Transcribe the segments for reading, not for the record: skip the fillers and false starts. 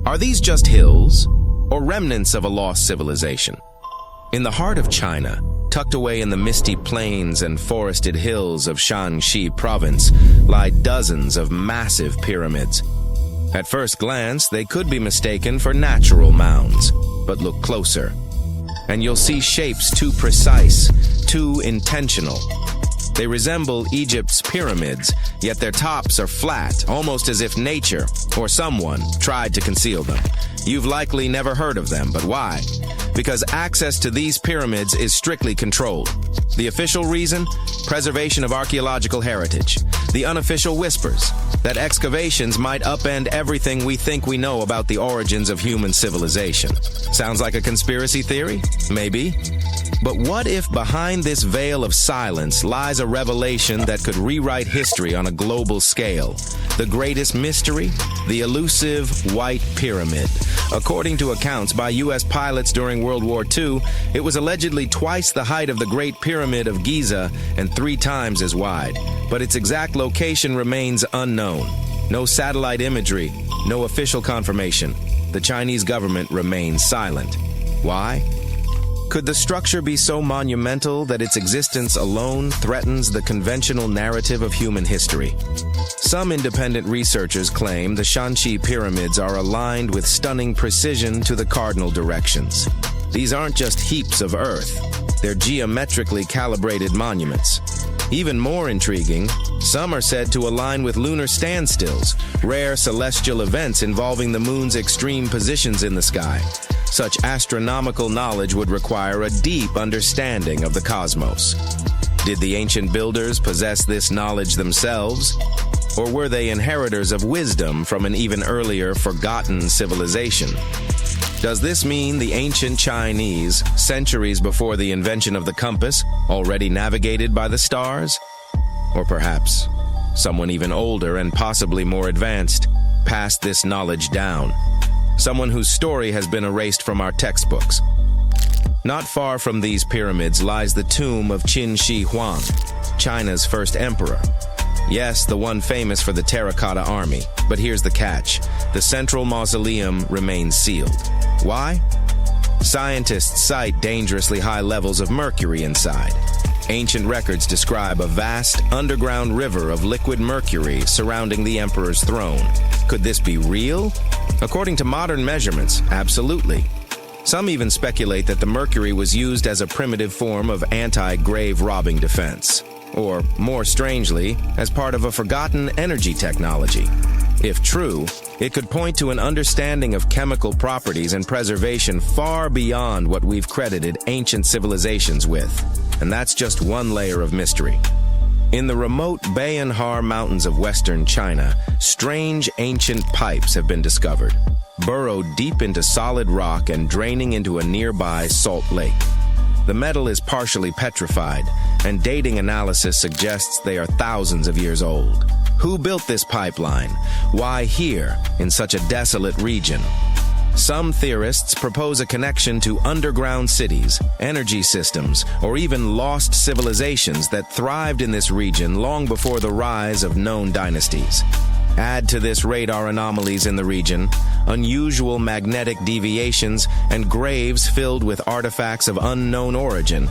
Are these just hills, or remnants of a lost civilization? In the heart of China, tucked away in the misty plains and forested hills of Shaanxi province, lie dozens of massive pyramids. At first glance, they could be mistaken for natural mounds, but look closer, and you'll see shapes too precise, too intentional. They resemble Egypt's pyramids, yet their tops are flat, almost as if nature, or someone, tried to conceal them. You've likely never heard of them, but why? Because access to these pyramids is strictly controlled. The official reason? Preservation of archaeological heritage. The unofficial whispers that excavations might upend everything we think we know about the origins of human civilization. Sounds like a conspiracy theory? Maybe. But what if behind this veil of silence lies a revelation that could rewrite history on a global scale? The greatest mystery? The elusive White Pyramid. According to accounts by U.S. pilots during World War II, it was allegedly twice the height of the Great Pyramid of Giza and 3 times as wide. But its exact location remains unknown. No satellite imagery, no official confirmation. The Chinese government remains silent. Why? Could the structure be so monumental that its existence alone threatens the conventional narrative of human history? Some independent researchers claim the Shaanxi pyramids are aligned with stunning precision to the cardinal directions. These aren't just heaps of earth, they're geometrically calibrated monuments. Even more intriguing, some are said to align with lunar standstills, rare celestial events involving the moon's extreme positions in the sky. Such astronomical knowledge would require a deep understanding of the cosmos. Did the ancient builders possess this knowledge themselves? Or were they inheritors of wisdom from an even earlier, forgotten civilization? Does this mean the ancient Chinese, centuries before the invention of the compass, already navigated by the stars? Or perhaps someone even older and possibly more advanced passed this knowledge down? Someone whose story has been erased from our textbooks. Not far from these pyramids lies the tomb of Qin Shi Huang, China's first emperor. Yes, the one famous for the terracotta army. But here's the catch. The central mausoleum remains sealed. Why? Scientists cite dangerously high levels of mercury inside. Ancient records describe a vast underground river of liquid mercury surrounding the emperor's throne. Could this be real? According to modern measurements, absolutely. Some even speculate that the mercury was used as a primitive form of anti-grave robbing defense. Or, more strangely, as part of a forgotten energy technology. If true, it could point to an understanding of chemical properties and preservation far beyond what we've credited ancient civilizations with. And that's just one layer of mystery. In the remote Bayanhar Mountains of western China, strange ancient pipes have been discovered, burrowed deep into solid rock and draining into a nearby salt lake. The metal is partially petrified, and dating analysis suggests they are thousands of years old. Who built this pipeline? Why here, in such a desolate region? Some theorists propose a connection to underground cities, energy systems, or even lost civilizations that thrived in this region long before the rise of known dynasties. Add to this radar anomalies in the region, unusual magnetic deviations, and graves filled with artifacts of unknown origin,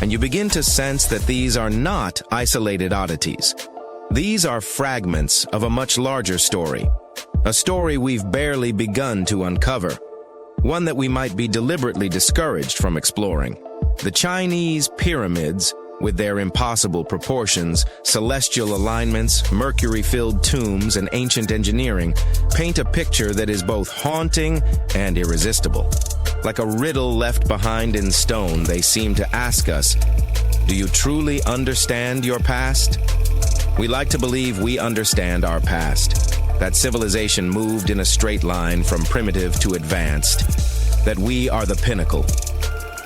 and you begin to sense that these are not isolated oddities. These are fragments of a much larger story. A story we've barely begun to uncover. One that we might be deliberately discouraged from exploring. The Chinese pyramids, with their impossible proportions, celestial alignments, mercury-filled tombs, and ancient engineering, paint a picture that is both haunting and irresistible. Like a riddle left behind in stone, they seem to ask us, do you truly understand your past? We like to believe we understand our past. That civilization moved in a straight line from primitive to advanced. That we are the pinnacle.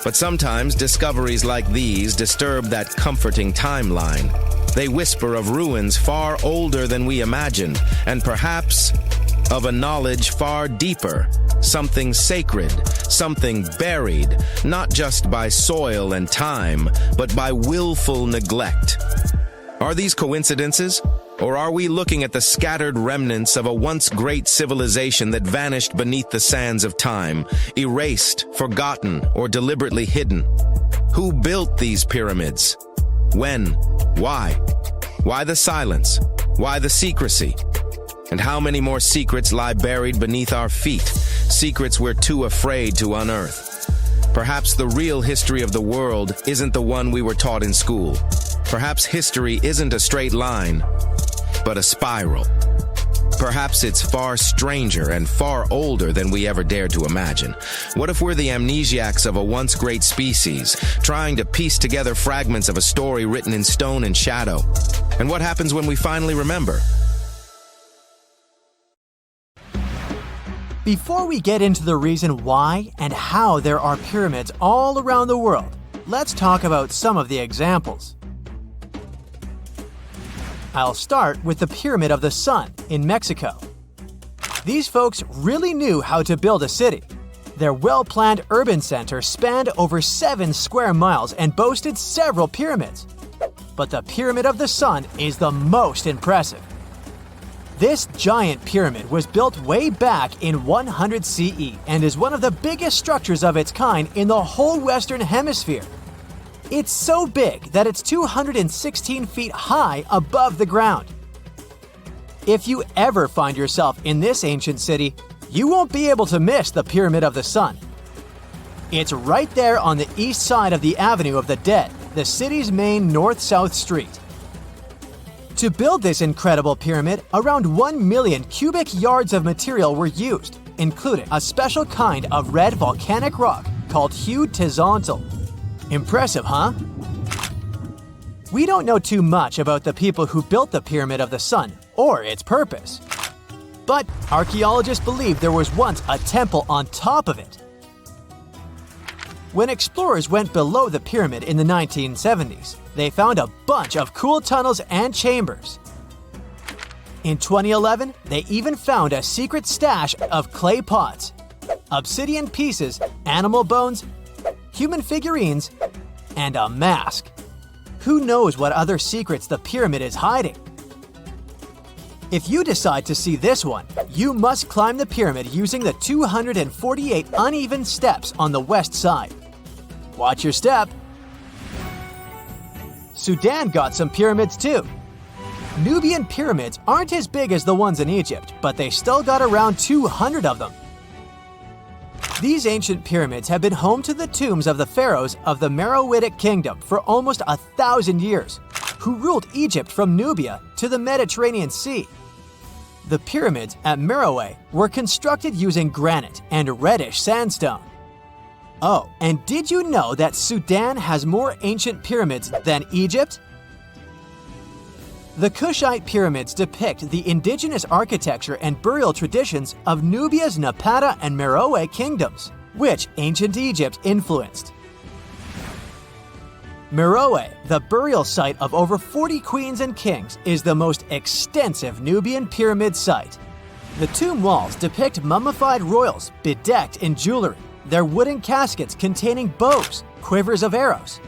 But sometimes discoveries like these disturb that comforting timeline. They whisper of ruins far older than we imagined, and perhaps of a knowledge far deeper, something sacred, something buried, not just by soil and time, but by willful neglect. Are these coincidences? Or are we looking at the scattered remnants of a once great civilization that vanished beneath the sands of time, erased, forgotten, or deliberately hidden? Who built these pyramids? When? Why? Why the silence? Why the secrecy? And how many more secrets lie buried beneath our feet? Secrets we're too afraid to unearth. Perhaps the real history of the world isn't the one we were taught in school. Perhaps history isn't a straight line, but a spiral. Perhaps it's far stranger and far older than we ever dared to imagine. What if we're the amnesiacs of a once great species, trying to piece together fragments of a story written in stone and shadow? And what happens when we finally remember? Before we get into the reason why and how there are pyramids all around the world, let's talk about some of the examples. I'll start with the Pyramid of the Sun in Mexico. These folks really knew how to build a city. Their well-planned urban center spanned over 7 square miles and boasted several pyramids. But the Pyramid of the Sun is the most impressive. This giant pyramid was built way back in 100 CE and is one of the biggest structures of its kind in the whole Western Hemisphere. It's so big that it's 216 feet high above the ground. If you ever find yourself in this ancient city, you won't be able to miss the Pyramid of the Sun. It's right there on the east side of the Avenue of the Dead, the city's main north-south street. To build this incredible pyramid, around 1 million cubic yards of material were used, including a special kind of red volcanic rock called hued tezontle. Impressive, huh? We don't know too much about the people who built the Pyramid of the Sun or its purpose. But archaeologists believe there was once a temple on top of it. When explorers went below the pyramid in the 1970s, they found a bunch of cool tunnels and chambers. In 2011, they even found a secret stash of clay pots, obsidian pieces, animal bones, human figurines, and a mask. Who knows what other secrets the pyramid is hiding? If you decide to see this one, you must climb the pyramid using the 248 uneven steps on the west side. Watch your step. Sudan got some pyramids too. Nubian pyramids aren't as big as the ones in Egypt, but they still got around 200 of them. These ancient pyramids have been home to the tombs of the pharaohs of the Meroitic Kingdom for almost 1,000 years, who ruled Egypt from Nubia to the Mediterranean Sea. The pyramids at Meroe were constructed using granite and reddish sandstone. Oh, and did you know that Sudan has more ancient pyramids than Egypt? The Kushite pyramids depict the indigenous architecture and burial traditions of Nubia's Napata and Meroe kingdoms, which ancient Egypt influenced. Meroe, the burial site of over 40 queens and kings, is the most extensive Nubian pyramid site. The tomb walls depict mummified royals bedecked in jewelry, their wooden caskets containing bows, quivers of arrows,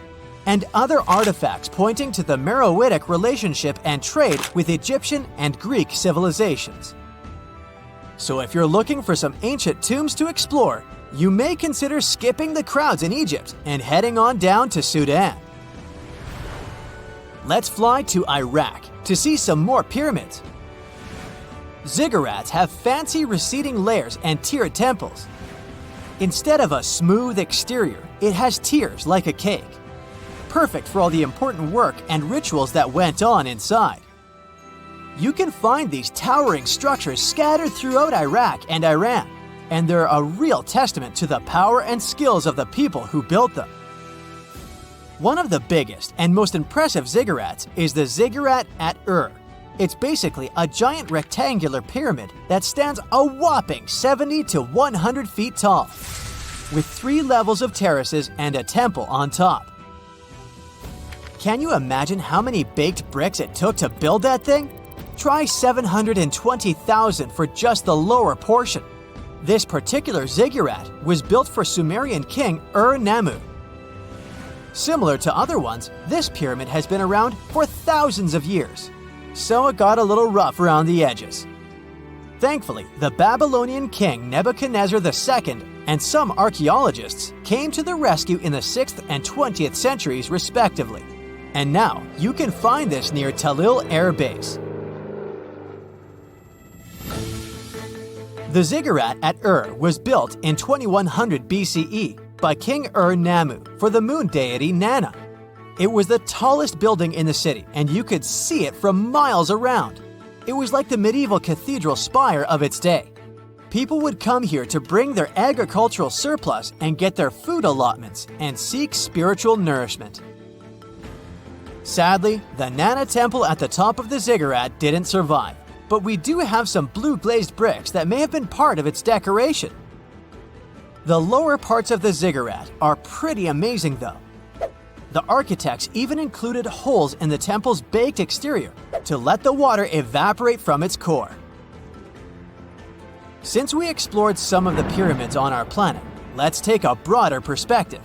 and other artifacts pointing to the Meroitic relationship and trade with Egyptian and Greek civilizations. So if you're looking for some ancient tombs to explore, you may consider skipping the crowds in Egypt and heading on down to Sudan. Let's fly to Iraq to see some more pyramids. Ziggurats have fancy receding layers and tiered temples. Instead of a smooth exterior, it has tiers like a cake. Perfect for all the important work and rituals that went on inside. You can find these towering structures scattered throughout Iraq and Iran, and they're a real testament to the power and skills of the people who built them. One of the biggest and most impressive ziggurats is the ziggurat at Ur. It's basically a giant rectangular pyramid that stands a whopping 70 to 100 feet tall, with 3 levels of terraces and a temple on top. Can you imagine how many baked bricks it took to build that thing? Try 720,000 for just the lower portion. This particular ziggurat was built for Sumerian king Ur-Nammu. Similar to other ones, this pyramid has been around for thousands of years. so it got a little rough around the edges. Thankfully, the Babylonian king Nebuchadnezzar II and some archaeologists came to the rescue in the 6th and 20th centuries respectively, and now you can find this near Talil Air Base. The ziggurat at Ur was built in 2100 BCE by King Ur-Nammu for the moon deity Nana. It was the tallest building in the city, and you could see it from miles around. It was like the medieval cathedral spire of its day. People would come here to bring their agricultural surplus and get their food allotments and seek spiritual nourishment. Sadly, the Nana temple at the top of the ziggurat didn't survive, but we do have some blue glazed bricks that may have been part of its decoration. The lower parts of the ziggurat are pretty amazing though. The architects even included holes in the temple's baked exterior to let the water evaporate from its core. Since we explored some of the pyramids on our planet, let's take a broader perspective.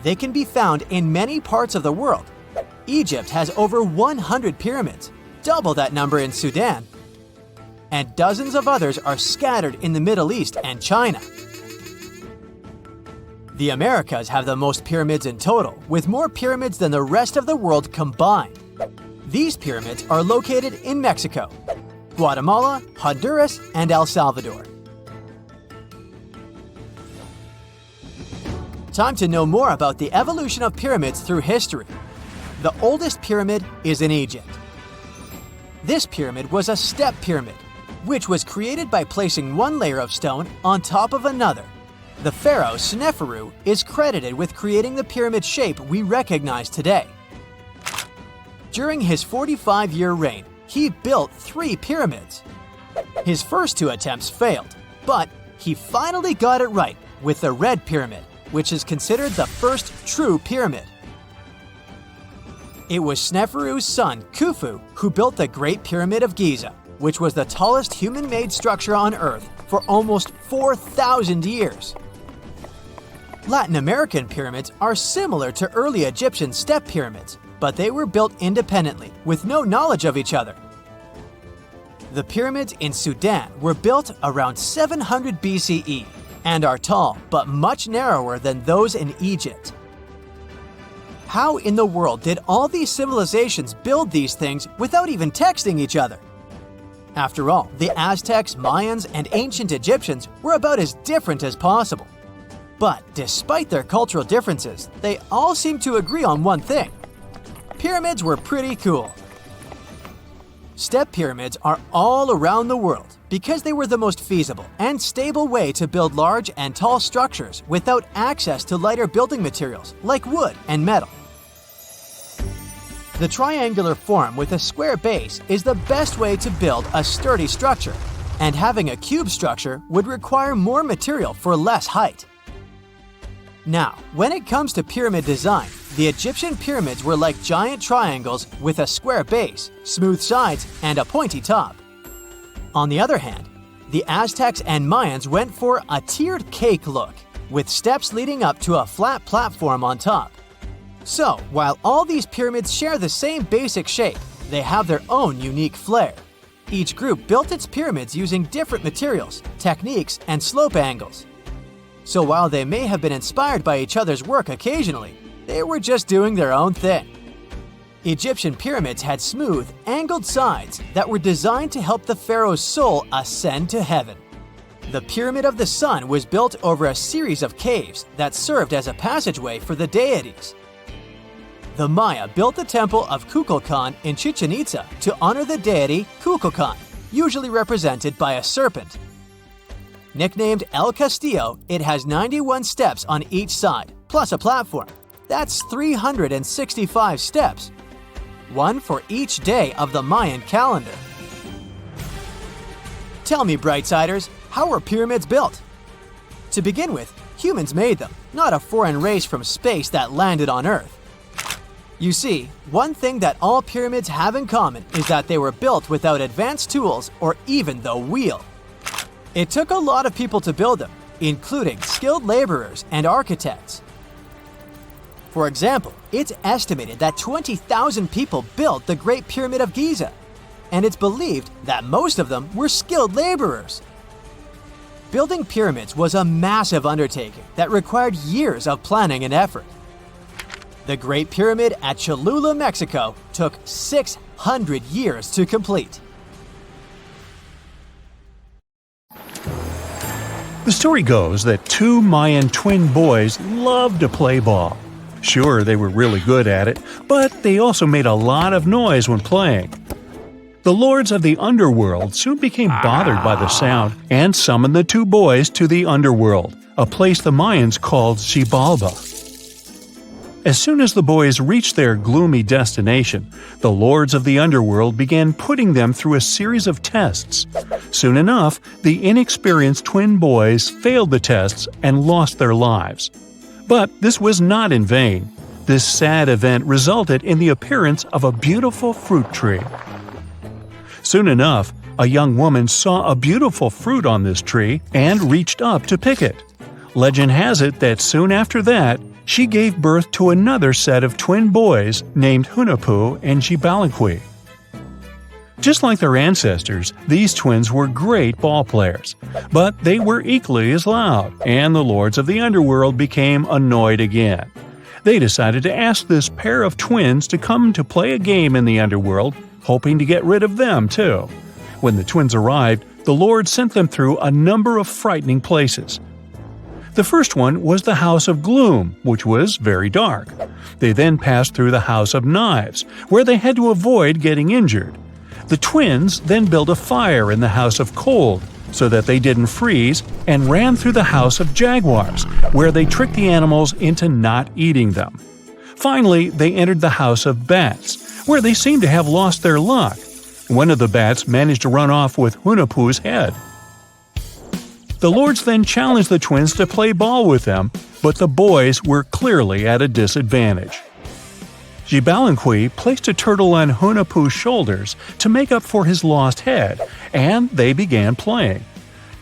They can be found in many parts of the world. Egypt has over 100 pyramids, double that number in Sudan, and dozens of others are scattered in the Middle East and China. The Americas have the most pyramids in total, with more pyramids than the rest of the world combined. These pyramids are located in Mexico, Guatemala, Honduras, and El Salvador. Time to know more about the evolution of pyramids through history. The oldest pyramid is in Egypt. This pyramid was a step pyramid, which was created by placing one layer of stone on top of another. The pharaoh Sneferu is credited with creating the pyramid shape we recognize today. During his 45-year reign, he built 3 pyramids. His first 2 attempts failed, but he finally got it right with the Red Pyramid, which is considered the first true pyramid. It was Sneferu's son, Khufu, who built the Great Pyramid of Giza, which was the tallest human-made structure on Earth for almost 4,000 years. Latin American pyramids are similar to early Egyptian step pyramids, but they were built independently with no knowledge of each other. The pyramids in Sudan were built around 700 BCE and are tall but much narrower than those in Egypt. How in the world did all these civilizations build these things without even texting each other? After all, the Aztecs, Mayans, and ancient Egyptians were about as different as possible. But despite their cultural differences, they all seem to agree on one thing. Pyramids were pretty cool. Step pyramids are all around the world because they were the most feasible and stable way to build large and tall structures without access to lighter building materials like wood and metal. The triangular form with a square base is the best way to build a sturdy structure, and having a cube structure would require more material for less height. Now, when it comes to pyramid design, the Egyptian pyramids were like giant triangles with a square base, smooth sides, and a pointy top. On the other hand, the Aztecs and Mayans went for a tiered cake look, with steps leading up to a flat platform on top. So, while all these pyramids share the same basic shape, they have their own unique flair. Each group built its pyramids using different materials, techniques, and slope angles. So while they may have been inspired by each other's work occasionally, they were just doing their own thing. Egyptian pyramids had smooth, angled sides that were designed to help the pharaoh's soul ascend to heaven. The Pyramid of the Sun was built over a series of caves that served as a passageway for the deities. The Maya built the temple of Kukulkan in Chichen Itza to honor the deity Kukulkan, usually represented by a serpent. Nicknamed El Castillo, it has 91 steps on each side, plus a platform. That's 365 steps, one for each day of the Mayan calendar. Tell me, Brightsiders, how were pyramids built? To begin with, humans made them, not a foreign race from space that landed on Earth. You see, one thing that all pyramids have in common is that they were built without advanced tools or even the wheel. It took a lot of people to build them, including skilled laborers and architects. For example, it's estimated that 20,000 people built the Great Pyramid of Giza, and it's believed that most of them were skilled laborers. Building pyramids was a massive undertaking that required years of planning and effort. The Great Pyramid at Cholula, Mexico, took 600 years to complete. The story goes that two Mayan twin boys loved to play ball. Sure, they were really good at it, but they also made a lot of noise when playing. The lords of the underworld soon became bothered by the sound and summoned the two boys to the underworld, a place the Mayans called Xibalba. As soon as the boys reached their gloomy destination, the lords of the underworld began putting them through a series of tests. Soon enough, the inexperienced twin boys failed the tests and lost their lives. But this was not in vain. This sad event resulted in the appearance of a beautiful fruit tree. Soon enough, a young woman saw a beautiful fruit on this tree and reached up to pick it. Legend has it that soon after that, she gave birth to another set of twin boys named Hunahpu and Xibalbay. Just like their ancestors, these twins were great ball players, but they were equally as loud, and the lords of the underworld became annoyed again. They decided to ask this pair of twins to come to play a game in the underworld, hoping to get rid of them too. When the twins arrived, the lords sent them through a number of frightening places. The first one was the House of Gloom, which was very dark. They then passed through the House of Knives, where they had to avoid getting injured. The twins then built a fire in the House of Cold so that they didn't freeze, and ran through the House of Jaguars, where they tricked the animals into not eating them. Finally, they entered the House of Bats, where they seemed to have lost their luck. One of the bats managed to run off with Hunahpu's head. The lords then challenged the twins to play ball with them, but the boys were clearly at a disadvantage. Xibalbay placed a turtle on Hunahpu's shoulders to make up for his lost head, and they began playing.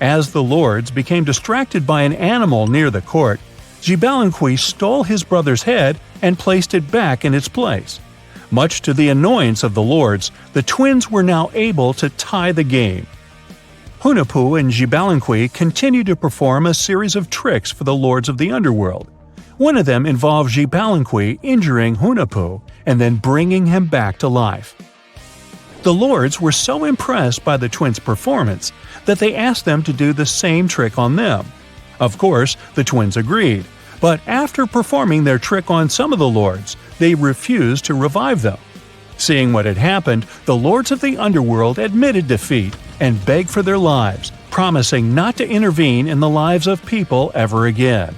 As the lords became distracted by an animal near the court, Xibalbay stole his brother's head and placed it back in its place. Much to the annoyance of the lords, the twins were now able to tie the game. Hunahpu and Xibalbay continued to perform a series of tricks for the lords of the underworld. One of them involved Xibalbay injuring Hunahpu and then bringing him back to life. The lords were so impressed by the twins' performance that they asked them to do the same trick on them. Of course, the twins agreed, but after performing their trick on some of the lords, they refused to revive them. Seeing what had happened, the lords of the underworld admitted defeat and begged for their lives, promising not to intervene in the lives of people ever again.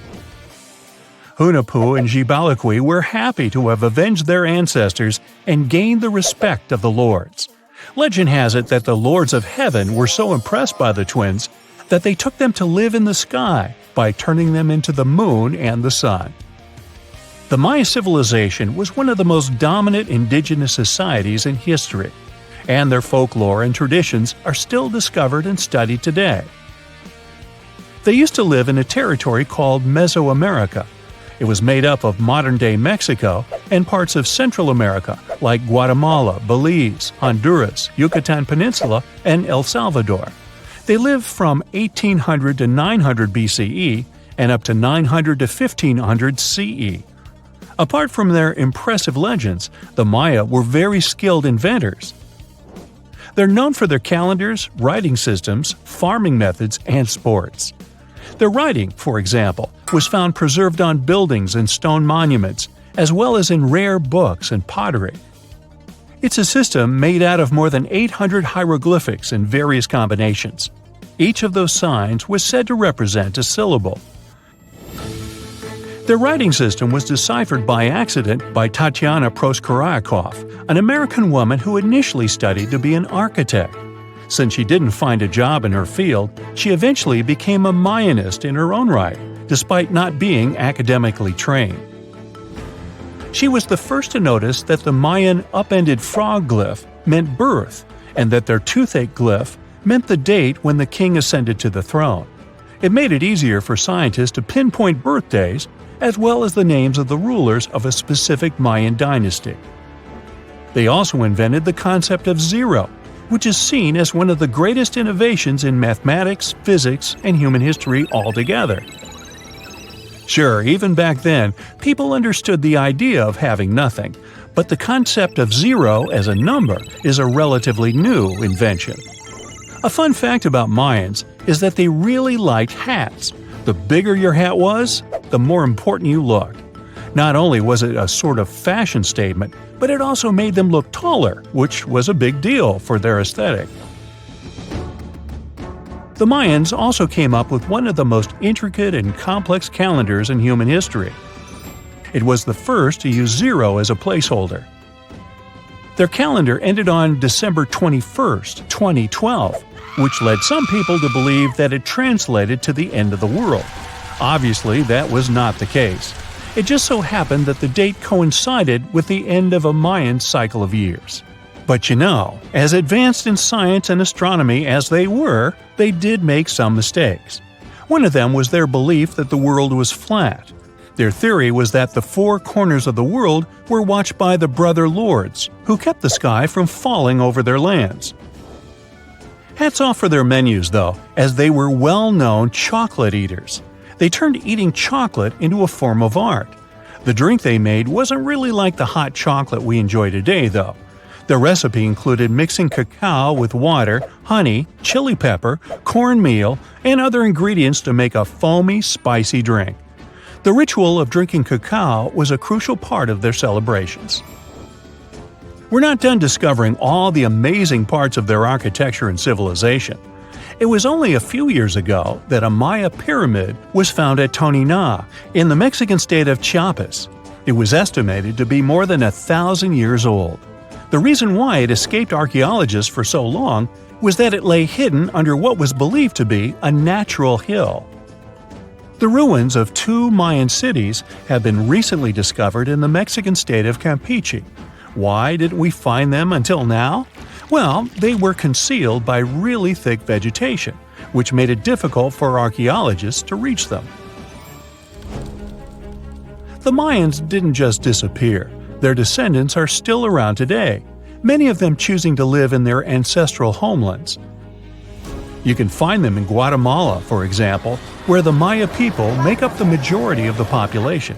Hunahpu and Xibalbay were happy to have avenged their ancestors and gained the respect of the lords. Legend has it that the lords of heaven were so impressed by the twins that they took them to live in the sky by turning them into the moon and the sun. The Maya civilization was one of the most dominant indigenous societies in history, and their folklore and traditions are still discovered and studied today. They used to live in a territory called Mesoamerica. It was made up of modern-day Mexico and parts of Central America like Guatemala, Belize, Honduras, Yucatan Peninsula, and El Salvador. They lived from 1800 to 900 BCE and up to 900 to 1500 CE. Apart from their impressive legends, the Maya were very skilled inventors. They're known for their calendars, writing systems, farming methods, and sports. Their writing, for example, was found preserved on buildings and stone monuments, as well as in rare books and pottery. It's a system made out of more than 800 hieroglyphics in various combinations. Each of those signs was said to represent a syllable. Their writing system was deciphered by accident by Tatiana Proskorakov, an American woman who initially studied to be an architect. Since she didn't find a job in her field, she eventually became a Mayanist in her own right, despite not being academically trained. She was the first to notice that the Mayan upended frog glyph meant birth, and that their toothache glyph meant the date when the king ascended to the throne. It made it easier for scientists to pinpoint birthdays, as well as the names of the rulers of a specific Mayan dynasty. They also invented the concept of zero, which is seen as one of the greatest innovations in mathematics, physics, and human history altogether. Sure, even back then, people understood the idea of having nothing, but the concept of zero as a number is a relatively new invention. A fun fact about Mayans is that they really liked hats. The bigger your hat was, the more important you looked. Not only was it a sort of fashion statement, but it also made them look taller, which was a big deal for their aesthetic. The Mayans also came up with one of the most intricate and complex calendars in human history. It was the first to use zero as a placeholder. Their calendar ended on December 21st, 2012, which led some people to believe that it translated to the end of the world. Obviously, that was not the case. It just so happened that the date coincided with the end of a Mayan cycle of years. But you know, as advanced in science and astronomy as they were, they did make some mistakes. One of them was their belief that the world was flat. Their theory was that the four corners of the world were watched by the brother lords, who kept the sky from falling over their lands. Hats off for their menus, though, as they were well-known chocolate eaters. They turned eating chocolate into a form of art. The drink they made wasn't really like the hot chocolate we enjoy today, though. The recipe included mixing cacao with water, honey, chili pepper, cornmeal, and other ingredients to make a foamy, spicy drink. The ritual of drinking cacao was a crucial part of their celebrations. We're not done discovering all the amazing parts of their architecture and civilization. It was only a few years ago that a Maya pyramid was found at Tonina, in the Mexican state of Chiapas. It was estimated to be more than 1,000 years old. The reason why it escaped archaeologists for so long was that it lay hidden under what was believed to be a natural hill. The ruins of two Mayan cities have been recently discovered in the Mexican state of Campeche. Why didn't we find them until now? Well, they were concealed by really thick vegetation, which made it difficult for archaeologists to reach them. The Mayans didn't just disappear. Their descendants are still around today, many of them choosing to live in their ancestral homelands. You can find them in Guatemala, for example, where the Maya people make up the majority of the population.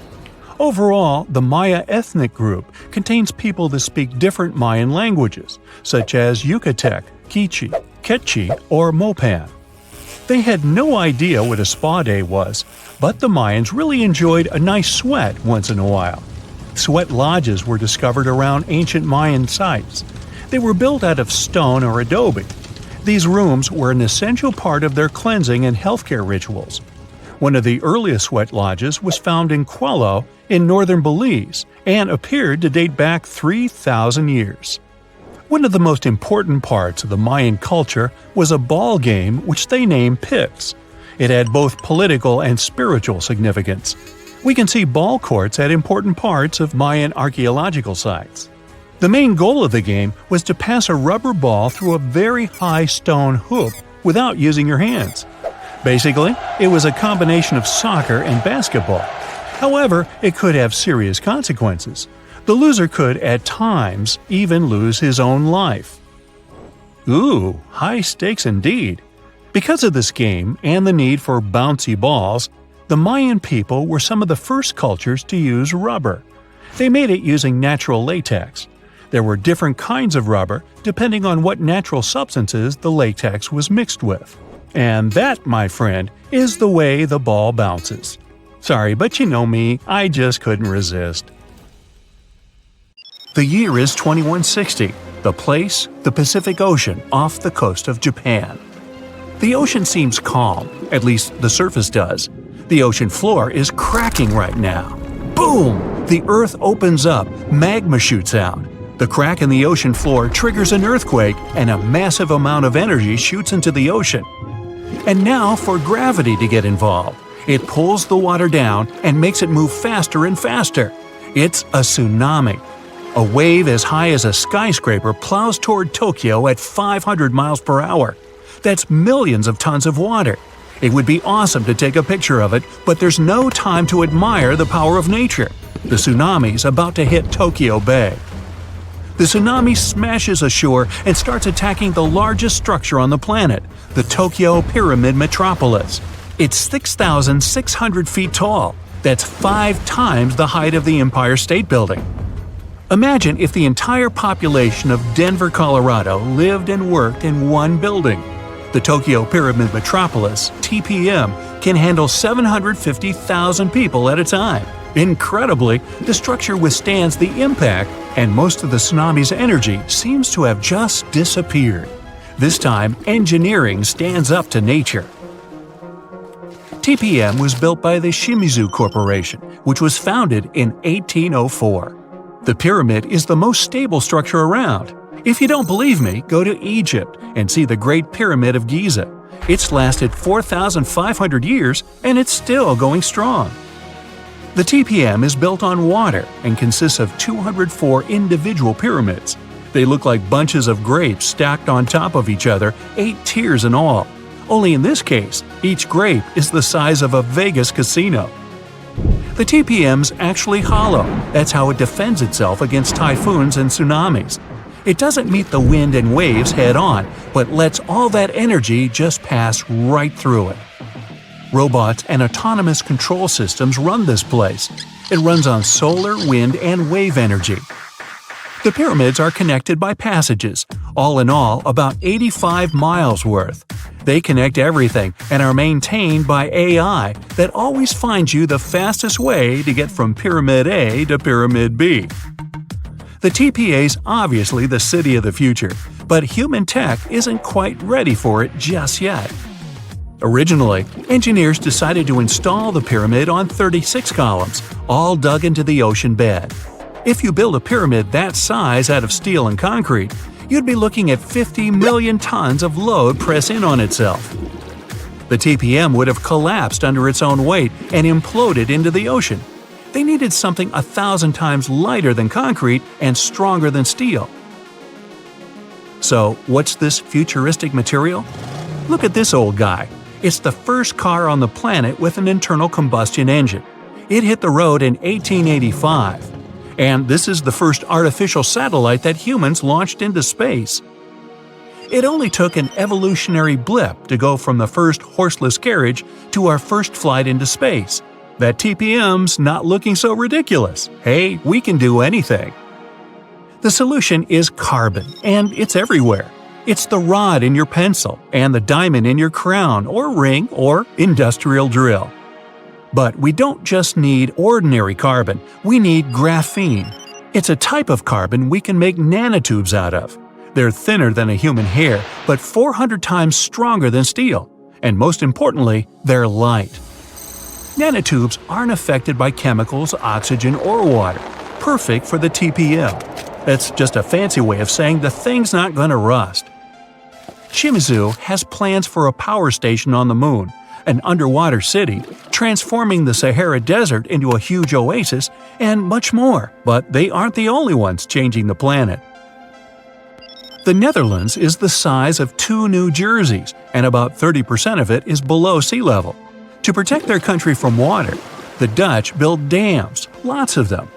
Overall, the Maya ethnic group contains people that speak different Mayan languages, such as Yucatec, Quiche, Quechua, or Mopan. They had no idea what a spa day was, but the Mayans really enjoyed a nice sweat once in a while. Sweat lodges were discovered around ancient Mayan sites. They were built out of stone or adobe. These rooms were an essential part of their cleansing and healthcare rituals. One of the earliest sweat lodges was found in Quello in northern Belize and appeared to date back 3,000 years. One of the most important parts of the Mayan culture was a ball game which they named Pix. It had both political and spiritual significance. We can see ball courts at important parts of Mayan archaeological sites. The main goal of the game was to pass a rubber ball through a very high stone hoop without using your hands. Basically, it was a combination of soccer and basketball. However, it could have serious consequences. The loser could, at times, even lose his own life. Ooh, high stakes indeed. Because of this game and the need for bouncy balls, the Mayan people were some of the first cultures to use rubber. They made it using natural latex. There were different kinds of rubber depending on what natural substances the latex was mixed with. And that, my friend, is the way the ball bounces. Sorry, but you know me, I just couldn't resist. The year is 2160. The place, the Pacific Ocean off the coast of Japan. The ocean seems calm, at least the surface does. The ocean floor is cracking right now. Boom! The earth opens up, magma shoots out. The crack in the ocean floor triggers an earthquake and a massive amount of energy shoots into the ocean. And now for gravity to get involved. It pulls the water down and makes it move faster and faster. It's a tsunami. A wave as high as a skyscraper plows toward Tokyo at 500 miles per hour. That's millions of tons of water. It would be awesome to take a picture of it, but there's no time to admire the power of nature. The tsunami's about to hit Tokyo Bay. The tsunami smashes ashore and starts attacking the largest structure on the planet, the Tokyo Pyramid Metropolis. It's 6,600 feet tall. That's 5 times the height of the Empire State Building. Imagine if the entire population of Denver, Colorado lived and worked in one building. The Tokyo Pyramid Metropolis, TPM, can handle 750,000 people at a time. Incredibly, the structure withstands the impact, and most of the tsunami's energy seems to have just disappeared. This time, engineering stands up to nature. TPM was built by the Shimizu Corporation, which was founded in 1804. The pyramid is the most stable structure around. If you don't believe me, go to Egypt and see the Great Pyramid of Giza. It's lasted 4,500 years and it's still going strong. The TPM is built on water and consists of 204 individual pyramids. They look like bunches of grapes stacked on top of each other, 8 tiers in all. Only in this case, each grape is the size of a Vegas casino. The TPM's actually hollow. That's how it defends itself against typhoons and tsunamis. It doesn't meet the wind and waves head-on, but lets all that energy just pass right through it. Robots and autonomous control systems run this place. It runs on solar, wind, and wave energy. The pyramids are connected by passages, all in all about 85 miles worth. They connect everything and are maintained by AI that always finds you the fastest way to get from Pyramid A to Pyramid B. The TPA's obviously the city of the future, but human tech isn't quite ready for it just yet. Originally, engineers decided to install the pyramid on 36 columns, all dug into the ocean bed. If you build a pyramid that size out of steel and concrete, you'd be looking at 50 million tons of load press in on itself. The TPM would have collapsed under its own weight and imploded into the ocean. They needed something 1,000 times lighter than concrete and stronger than steel. So, what's this futuristic material? Look at this old guy. It's the first car on the planet with an internal combustion engine. It hit the road in 1885. And this is the first artificial satellite that humans launched into space. It only took an evolutionary blip to go from the first horseless carriage to our first flight into space. That TPM's not looking so ridiculous. Hey, we can do anything. The solution is carbon, and it's everywhere. It's the rod in your pencil and the diamond in your crown or ring or industrial drill. But we don't just need ordinary carbon, we need graphene. It's a type of carbon we can make nanotubes out of. They're thinner than a human hair, but 400 times stronger than steel. And most importantly, they're light. Nanotubes aren't affected by chemicals, oxygen, or water. Perfect for the TPM. That's just a fancy way of saying the thing's not gonna rust. Shimizu has plans for a power station on the moon, an underwater city, transforming the Sahara Desert into a huge oasis, and much more, but they aren't the only ones changing the planet. The Netherlands is the size of 2 New Jerseys, and about 30% of it is below sea level. To protect their country from water, the Dutch built dams, lots of them.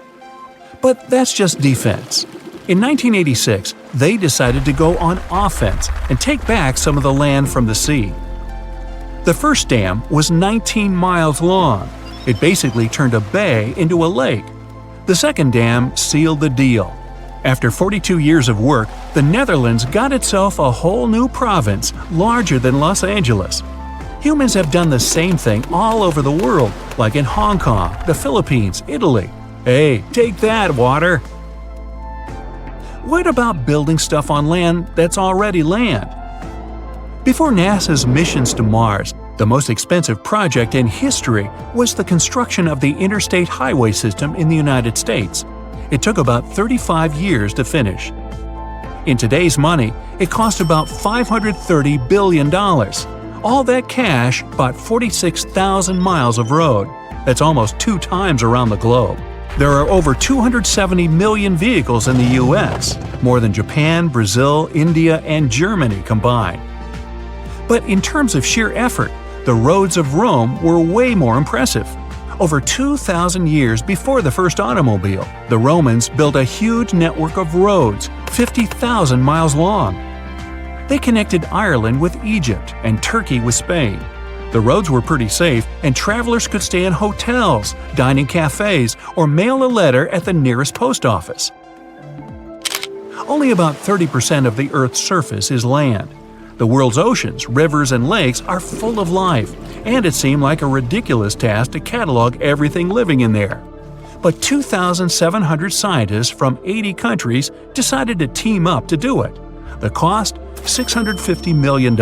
But that's just defense. In 1986, they decided to go on offense and take back some of the land from the sea. The first dam was 19 miles long. It basically turned a bay into a lake. The second dam sealed the deal. After 42 years of work, the Netherlands got itself a whole new province larger than Los Angeles. Humans have done the same thing all over the world, like in Hong Kong, the Philippines, Italy. Hey, take that, water! What about building stuff on land that's already land? Before NASA's missions to Mars, the most expensive project in history was the construction of the interstate highway system in the United States. It took about 35 years to finish. In today's money, it cost about $530 billion. All that cash bought 46,000 miles of road. That's almost 2 times around the globe. There are over 270 million vehicles in the U.S., more than Japan, Brazil, India, and Germany combined. But in terms of sheer effort, The roads of Rome were way more impressive. Over 2,000 years before the first automobile, the Romans built a huge network of roads, 50,000 miles long. They connected Ireland with Egypt and Turkey with Spain. The roads were pretty safe, and travelers could stay in hotels, dine in cafes, or mail a letter at the nearest post office. Only about 30% of the Earth's surface is land. The world's oceans, rivers, and lakes are full of life, and it seemed like a ridiculous task to catalog everything living in there. But 2,700 scientists from 80 countries decided to team up to do it. The cost? $650 million.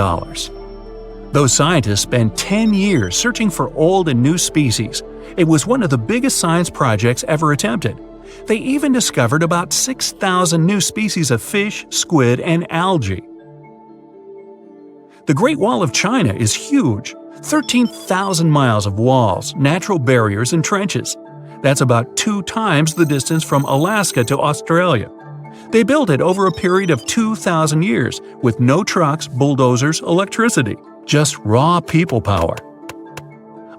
Those scientists spent 10 years searching for old and new species. It was one of the biggest science projects ever attempted. They even discovered about 6,000 new species of fish, squid, and algae. The Great Wall of China is huge. 13,000 miles of walls, natural barriers, and trenches. That's about 2 times the distance from Alaska to Australia. They built it over a period of 2,000 years with no trucks, bulldozers, electricity, just raw people power.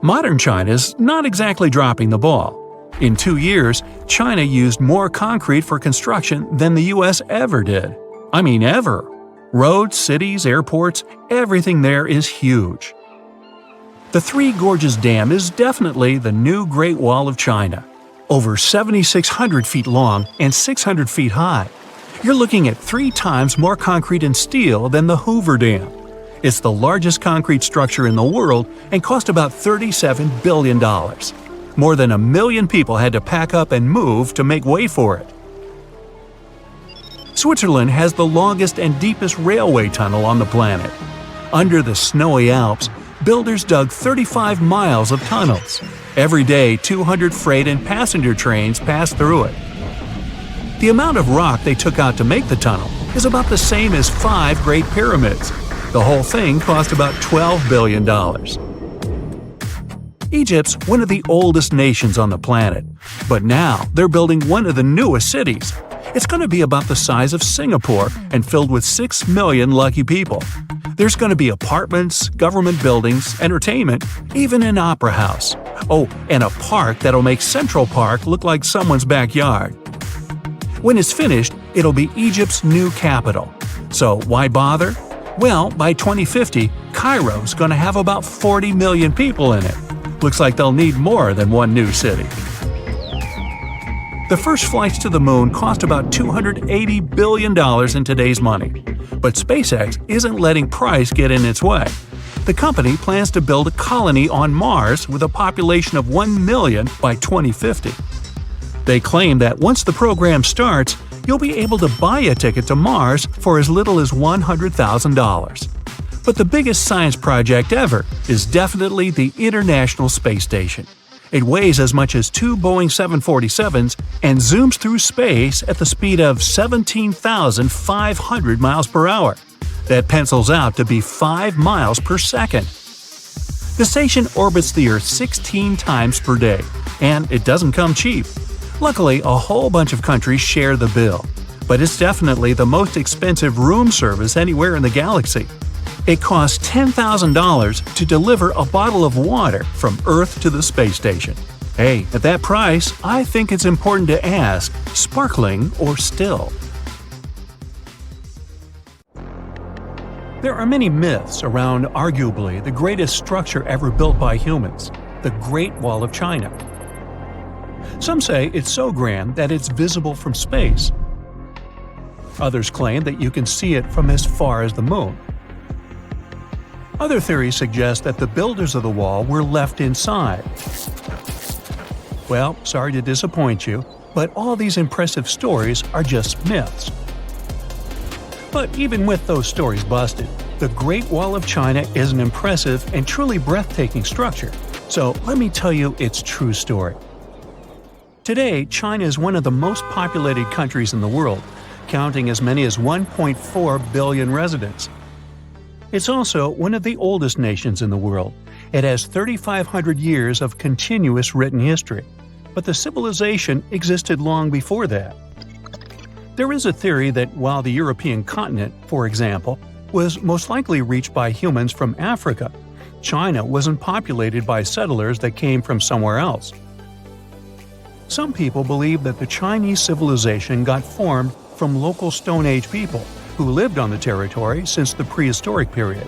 Modern China's not exactly dropping the ball. In 2 years, China used more concrete for construction than the US ever did. I mean ever. Roads, cities, airports, everything there is huge. The Three Gorges Dam is definitely the new Great Wall of China. Over 7,600 feet long and 600 feet high. You're looking at 3 times more concrete and steel than the Hoover Dam. It's the largest concrete structure in the world and cost about $37 billion. More than 1 million people had to pack up and move to make way for it. Switzerland has the longest and deepest railway tunnel on the planet. Under the snowy Alps, builders dug 35 miles of tunnels. Every day, 200 freight and passenger trains pass through it. The amount of rock they took out to make the tunnel is about the same as 5 Great Pyramids. The whole thing cost about $12 billion. Egypt's one of the oldest nations on the planet, but now they're building one of the newest cities. It's going to be about the size of Singapore and filled with 6 million lucky people. There's going to be apartments, government buildings, entertainment, even an opera house. Oh, and a park that'll make Central Park look like someone's backyard. When it's finished, it'll be Egypt's new capital. So why bother? Well, by 2050, Cairo's going to have about 40 million people in it. Looks like they'll need more than one new city. The first flights to the moon cost about $280 billion in today's money. But SpaceX isn't letting price get in its way. The company plans to build a colony on Mars with a population of 1 million by 2050. They claim that once the program starts, you'll be able to buy a ticket to Mars for as little as $100,000. But the biggest science project ever is definitely the International Space Station. It weighs as much as 2 Boeing 747s and zooms through space at the speed of 17,500 miles per hour. That pencils out to be 5 miles per second. The station orbits the Earth 16 times per day, and it doesn't come cheap. Luckily, a whole bunch of countries share the bill, but it's definitely the most expensive room service anywhere in the galaxy. It costs $10,000 to deliver a bottle of water from Earth to the space station. Hey, at that price, I think it's important to ask, sparkling or still? There are many myths around arguably the greatest structure ever built by humans, the Great Wall of China. Some say it's so grand that it's visible from space. Others claim that you can see it from as far as the moon. Other theories suggest that the builders of the wall were left inside. Well, sorry to disappoint you, but all these impressive stories are just myths. But even with those stories busted, the Great Wall of China is an impressive and truly breathtaking structure. So let me tell you its true story. Today, China is one of the most populated countries in the world, counting as many as 1.4 billion residents. It's also one of the oldest nations in the world. It has 3,500 years of continuous written history, but the civilization existed long before that. There is a theory that while the European continent, for example, was most likely reached by humans from Africa, China wasn't populated by settlers that came from somewhere else. Some people believe that the Chinese civilization got formed from local Stone Age people who lived on the territory since the prehistoric period.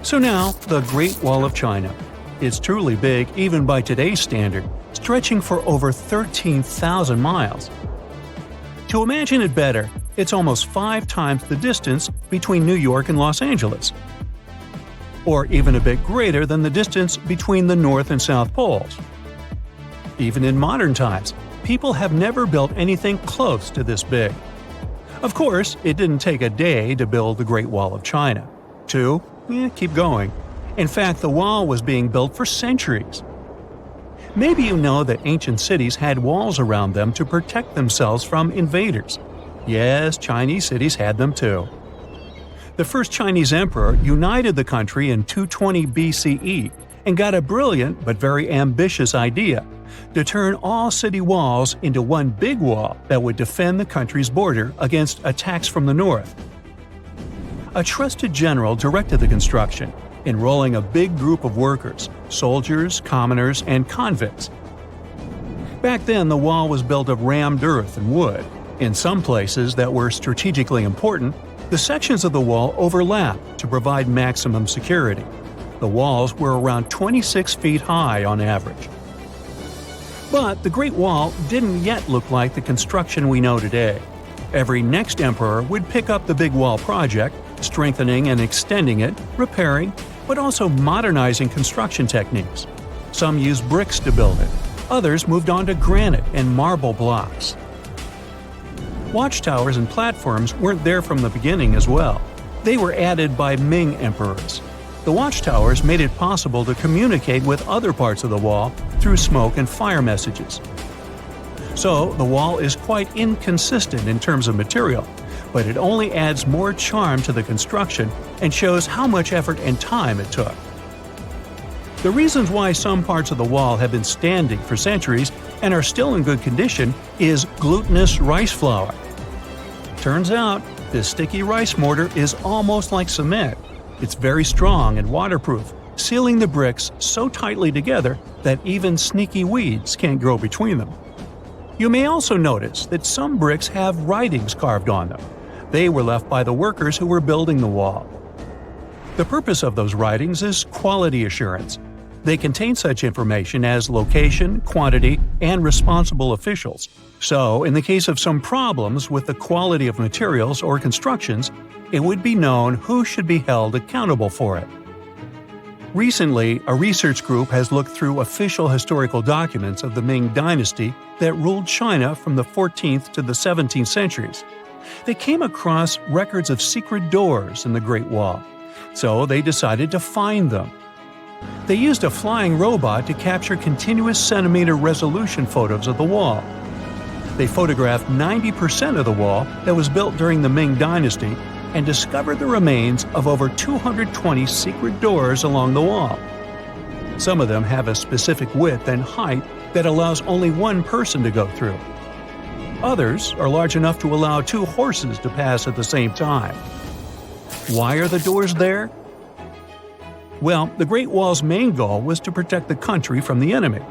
So now, the Great Wall of China. It's truly big even by today's standard, stretching for over 13,000 miles. To imagine it better, it's almost 5 times the distance between New York and Los Angeles, or even a bit greater than the distance between the North and South Poles. Even in modern times, people have never built anything close to this big. Of course, it didn't take a day to build the Great Wall of China. 2? Keep going. In fact, the wall was being built for centuries. Maybe you know that ancient cities had walls around them to protect themselves from invaders. Yes, Chinese cities had them too. The first Chinese emperor united the country in 220 BCE and got a brilliant but very ambitious idea to turn all city walls into one big wall that would defend the country's border against attacks from the north. A trusted general directed the construction, enrolling a big group of workers, soldiers, commoners, and convicts. Back then, the wall was built of rammed earth and wood. In some places that were strategically important, the sections of the wall overlapped to provide maximum security. The walls were around 26 feet high on average. But the Great Wall didn't yet look like the construction we know today. Every next emperor would pick up the big wall project, strengthening and extending it, repairing, but also modernizing construction techniques. Some used bricks to build it. Others moved on to granite and marble blocks. Watchtowers and platforms weren't there from the beginning as well. They were added by Ming emperors. The watchtowers made it possible to communicate with other parts of the wall through smoke and fire messages. So, the wall is quite inconsistent in terms of material, but it only adds more charm to the construction and shows how much effort and time it took. The reasons why some parts of the wall have been standing for centuries and are still in good condition is glutinous rice flour. Turns out, this sticky rice mortar is almost like cement. It's very strong and waterproof, sealing the bricks so tightly together that even sneaky weeds can't grow between them. You may also notice that some bricks have writings carved on them. They were left by the workers who were building the wall. The purpose of those writings is quality assurance. They contain such information as location, quantity, and responsible officials. So, in the case of some problems with the quality of materials or constructions, it would be known who should be held accountable for it. Recently, a research group has looked through official historical documents of the Ming dynasty that ruled China from the 14th to the 17th centuries. They came across records of secret doors in the Great Wall, so they decided to find them. They used a flying robot to capture continuous centimeter resolution photos of the wall. They photographed 90% of the wall that was built during the Ming dynasty and discovered the remains of over 220 secret doors along the wall. Some of them have a specific width and height that allows only one person to go through. Others are large enough to allow 2 horses to pass at the same time. Why are the doors there? Well, the Great Wall's main goal was to protect the country from the enemy.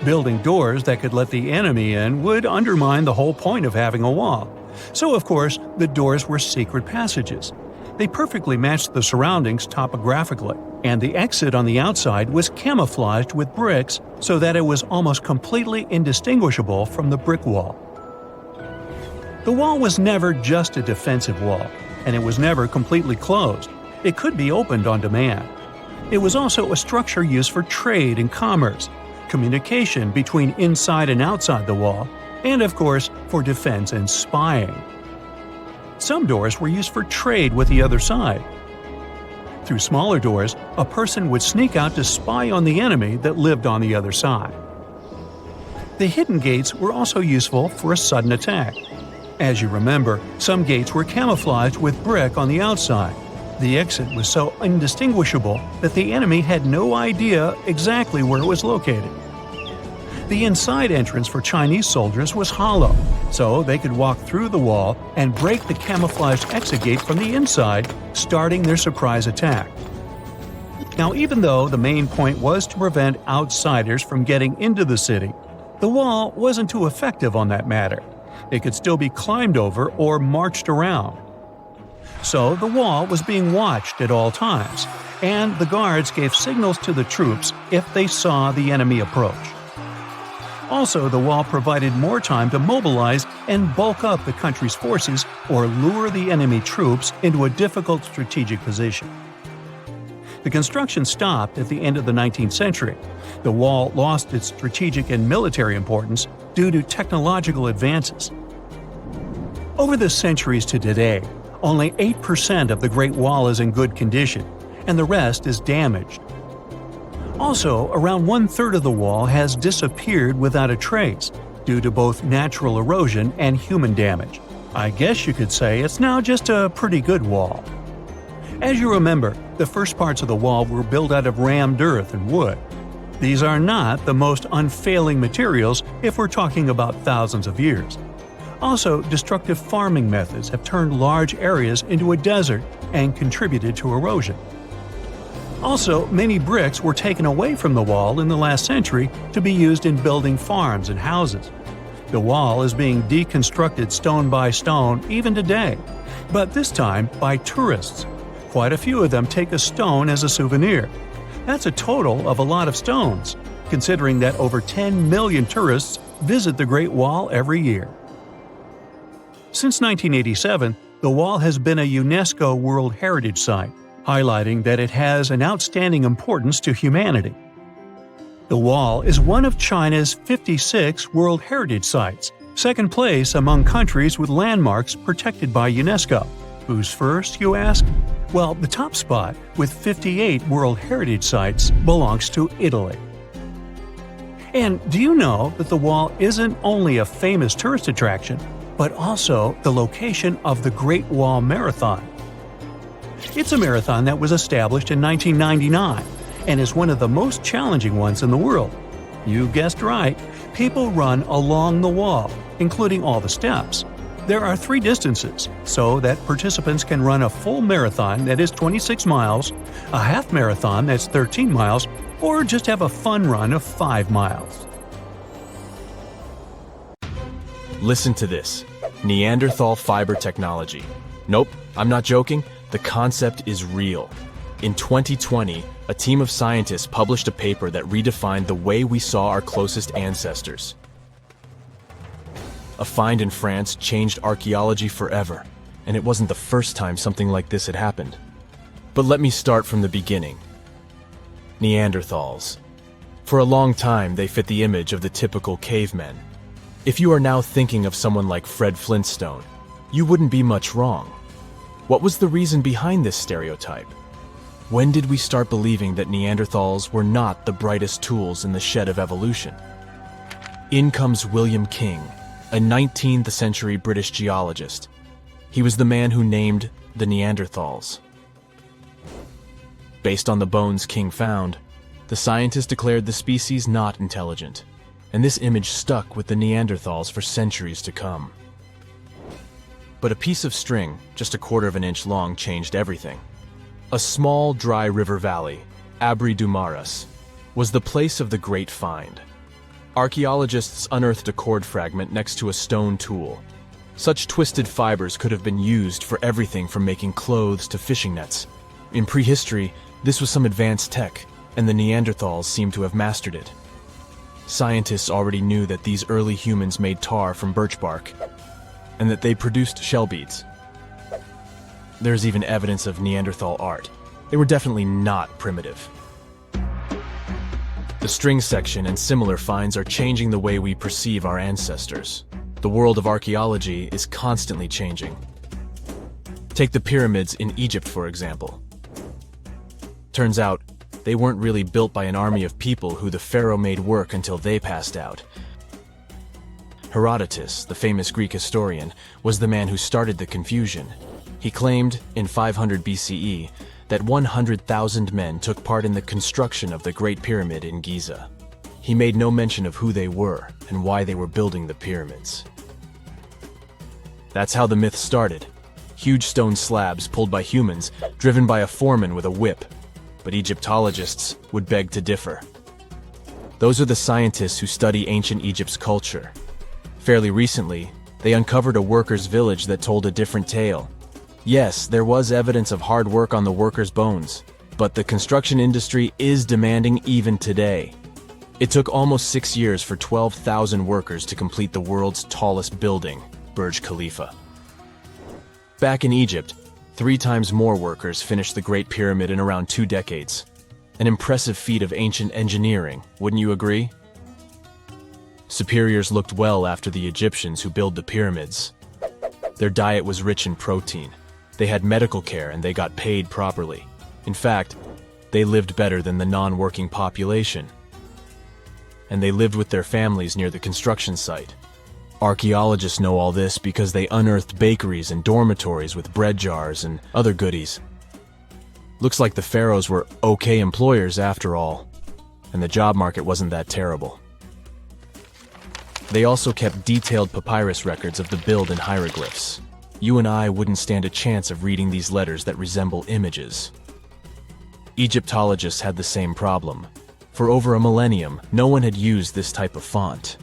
Building doors that could let the enemy in would undermine the whole point of having a wall. So, of course, the doors were secret passages. They perfectly matched the surroundings topographically, and the exit on the outside was camouflaged with bricks so that it was almost completely indistinguishable from the brick wall. The wall was never just a defensive wall, and it was never completely closed. It could be opened on demand. It was also a structure used for trade and commerce, communication between inside and outside the wall, and of course, for defense and spying. Some doors were used for trade with the other side. Through smaller doors, a person would sneak out to spy on the enemy that lived on the other side. The hidden gates were also useful for a sudden attack. As you remember, some gates were camouflaged with brick on the outside. The exit was so indistinguishable that the enemy had no idea exactly where it was located. The inside entrance for Chinese soldiers was hollow, so they could walk through the wall and break the camouflaged exit gate from the inside, starting their surprise attack. Now, even though the main point was to prevent outsiders from getting into the city, the wall wasn't too effective on that matter. It could still be climbed over or marched around. So the wall was being watched at all times, and the guards gave signals to the troops if they saw the enemy approach. Also, the wall provided more time to mobilize and bulk up the country's forces or lure the enemy troops into a difficult strategic position. The construction stopped at the end of the 19th century. The wall lost its strategic and military importance due to technological advances. Over the centuries to today, only 8% of the Great Wall is in good condition, and the rest is damaged. Also, around 1/3 of the wall has disappeared without a trace, due to both natural erosion and human damage. I guess you could say it's now just a pretty good wall. As you remember, the first parts of the wall were built out of rammed earth and wood. These are not the most unfailing materials if we're talking about thousands of years. Also, destructive farming methods have turned large areas into a desert and contributed to erosion. Also, many bricks were taken away from the wall in the last century to be used in building farms and houses. The wall is being deconstructed stone by stone even today, but this time by tourists. Quite a few of them take a stone as a souvenir. That's a total of a lot of stones, considering that over 10 million tourists visit the Great Wall every year. Since 1987, the wall has been a UNESCO World Heritage Site, highlighting that it has an outstanding importance to humanity. The wall is one of China's 56 World Heritage Sites, second place among countries with landmarks protected by UNESCO. Who's first, you ask? Well, the top spot, with 58 World Heritage Sites, belongs to Italy. And do you know that the wall isn't only a famous tourist attraction, but also the location of the Great Wall Marathon? It's a marathon that was established in 1999 and is one of the most challenging ones in the world. You guessed right, people run along the wall, including all the steps. There are 3 distances, so that participants can run a full marathon that is 26 miles, a half marathon that's 13 miles, or just have a fun run of 5 miles. Listen to this. Neanderthal fiber technology. Nope, I'm not joking. The concept is real. In 2020, a team of scientists published a paper that redefined the way we saw our closest ancestors. A find in France changed archaeology forever, and it wasn't the first time something like this had happened. But let me start from the beginning. Neanderthals. For a long time, they fit the image of the typical cavemen. If you are now thinking of someone like Fred Flintstone, you wouldn't be much wrong. What was the reason behind this stereotype? When did we start believing that Neanderthals were not the brightest tools in the shed of evolution? In comes William King, a 19th century British geologist. He was the man who named the Neanderthals. Based on the bones King found, the scientist declared the species not intelligent, and this image stuck with the Neanderthals for centuries to come. But a piece of string, just 1/4 of an inch long, changed everything. A small, dry river valley, Abri du Maras, was the place of the great find. Archaeologists unearthed a cord fragment next to a stone tool. Such twisted fibers could have been used for everything from making clothes to fishing nets. In prehistory, this was some advanced tech, and the Neanderthals seemed to have mastered it. Scientists already knew that these early humans made tar from birch bark, and that they produced shell beads. There's even evidence of Neanderthal art. They were definitely not primitive. The string section and similar finds are changing the way we perceive our ancestors. The world of archaeology is constantly changing. Take the pyramids in Egypt, for example. Turns out, they weren't really built by an army of people who the pharaoh made work until they passed out. Herodotus, the famous Greek historian, was the man who started the confusion. He claimed, in 500 BCE, that 100,000 men took part in the construction of the Great Pyramid in Giza. He made no mention of who they were and why they were building the pyramids. That's how the myth started. Huge stone slabs pulled by humans, driven by a foreman with a whip. but Egyptologists would beg to differ. Those are the scientists who study ancient Egypt's culture. Fairly recently, they uncovered a workers' village that told a different tale. Yes, there was evidence of hard work on the workers' bones, but the construction industry is demanding even today. It took almost 6 years for 12,000 workers to complete the world's tallest building, Burj Khalifa. Back in Egypt, 3 times more workers finished the Great Pyramid in around 2 decades. An impressive feat of ancient engineering, wouldn't you agree? Superiors looked well after the Egyptians who built the pyramids. Their diet was rich in protein. They had medical care and they got paid properly. In fact, they lived better than the non-working population. And they lived with their families near the construction site. Archaeologists know all this because they unearthed bakeries and dormitories with bread jars and other goodies. Looks like the pharaohs were okay employers after all, and the job market wasn't that terrible. They also kept detailed papyrus records of the build and hieroglyphs. You and I wouldn't stand a chance of reading these letters that resemble images. Egyptologists had the same problem. For over a millennium, no one had used this type of font.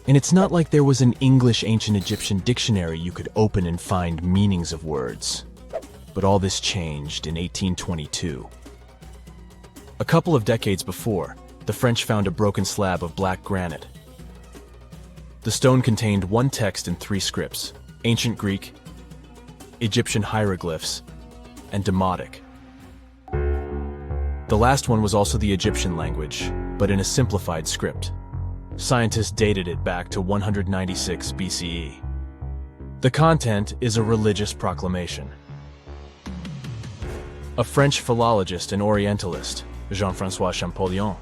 And it's not like there was an English ancient Egyptian dictionary you could open and find meanings of words. But all this changed in 1822. A couple of decades before, the French found a broken slab of black granite. The stone contained 1 text in 3 scripts: Ancient Greek, Egyptian hieroglyphs, and Demotic. The last one was also the Egyptian language, but in a simplified script. Scientists dated it back to 196 BCE. The content is a religious proclamation. A French philologist and Orientalist, Jean-François Champollion,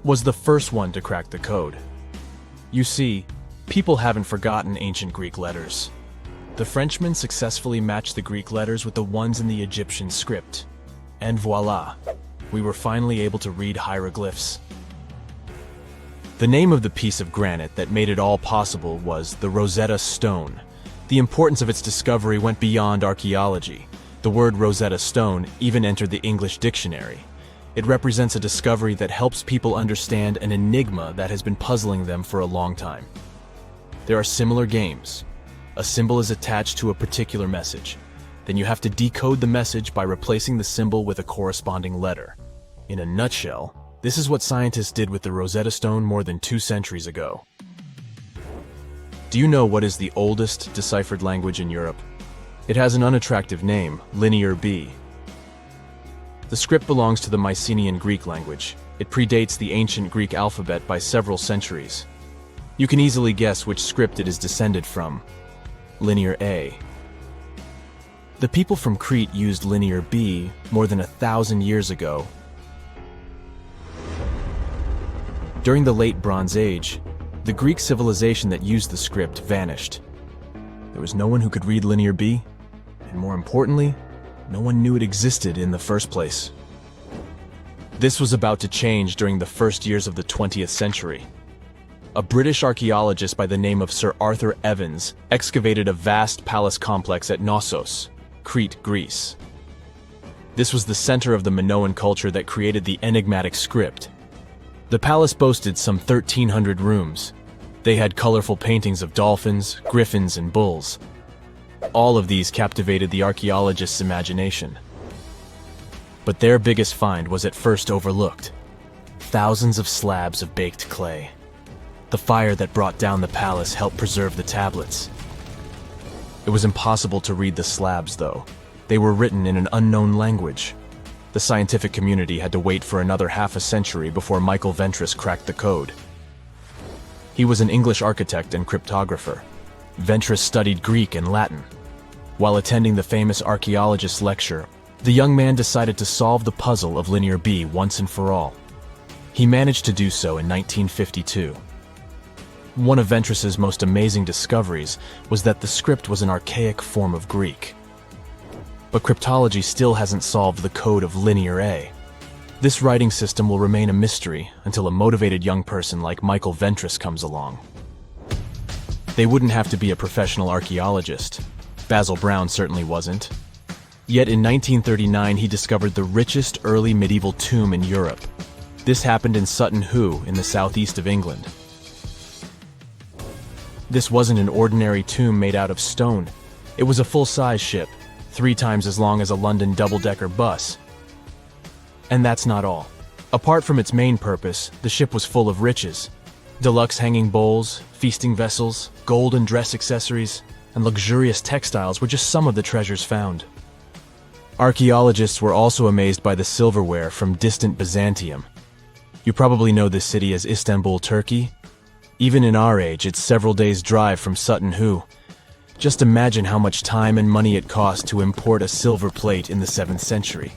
was the first one to crack the code. You see, people haven't forgotten ancient Greek letters. The Frenchman successfully matched the Greek letters with the ones in the Egyptian script. And voila, we were finally able to read hieroglyphs. The name of the piece of granite that made it all possible was the Rosetta Stone. The importance of its discovery went beyond archaeology. The word Rosetta Stone even entered the English dictionary. It represents a discovery that helps people understand an enigma that has been puzzling them for a long time. There are similar games. A symbol is attached to a particular message. Then you have to decode the message by replacing the symbol with a corresponding letter. In a nutshell, this is what scientists did with the Rosetta Stone more than 2 centuries ago. Do you know what is the oldest deciphered language in Europe? It has an unattractive name, Linear B. The script belongs to the Mycenaean Greek language. It predates the ancient Greek alphabet by several centuries. You can easily guess which script it is descended from. Linear A. The people from Crete used Linear B more than 1,000 years ago. During the late Bronze Age, the Greek civilization that used the script vanished. There was no one who could read Linear B, and more importantly, no one knew it existed in the first place. This was about to change during the first years of the 20th century. A British archaeologist by the name of Sir Arthur Evans excavated a vast palace complex at Knossos, Crete, Greece. This was the center of the Minoan culture that created the enigmatic script. The palace boasted some 1,300 rooms. They had colorful paintings of dolphins, griffins, and bulls. All of these captivated the archaeologists' imagination. But their biggest find was at first overlooked: thousands of slabs of baked clay. The fire that brought down the palace helped preserve the tablets. It was impossible to read the slabs, though. They were written in an unknown language. The scientific community had to wait for another half a century before Michael Ventris cracked the code. He was an English architect and cryptographer. Ventris studied Greek and Latin. While attending the famous archaeologist's lecture, the young man decided to solve the puzzle of Linear B once and for all. He managed to do so in 1952. One of Ventris's most amazing discoveries was that the script was an archaic form of Greek. But cryptology still hasn't solved the code of Linear A. This writing system will remain a mystery until a motivated young person like Michael Ventris comes along. They wouldn't have to be a professional archaeologist. Basil Brown certainly wasn't. Yet in 1939 he discovered the richest early medieval tomb in Europe. This happened in Sutton Hoo in the southeast of England. This wasn't an ordinary tomb made out of stone. It was a full-size ship, 3 times as long as a London double-decker bus. And that's not all. Apart from its main purpose, the ship was full of riches. Deluxe hanging bowls, feasting vessels, gold and dress accessories, and luxurious textiles were just some of the treasures found. Archaeologists were also amazed by the silverware from distant Byzantium. You probably know this city as Istanbul, Turkey. Even in our age, it's several days' drive from Sutton Hoo. Just imagine how much time and money it cost to import a silver plate in the 7th century.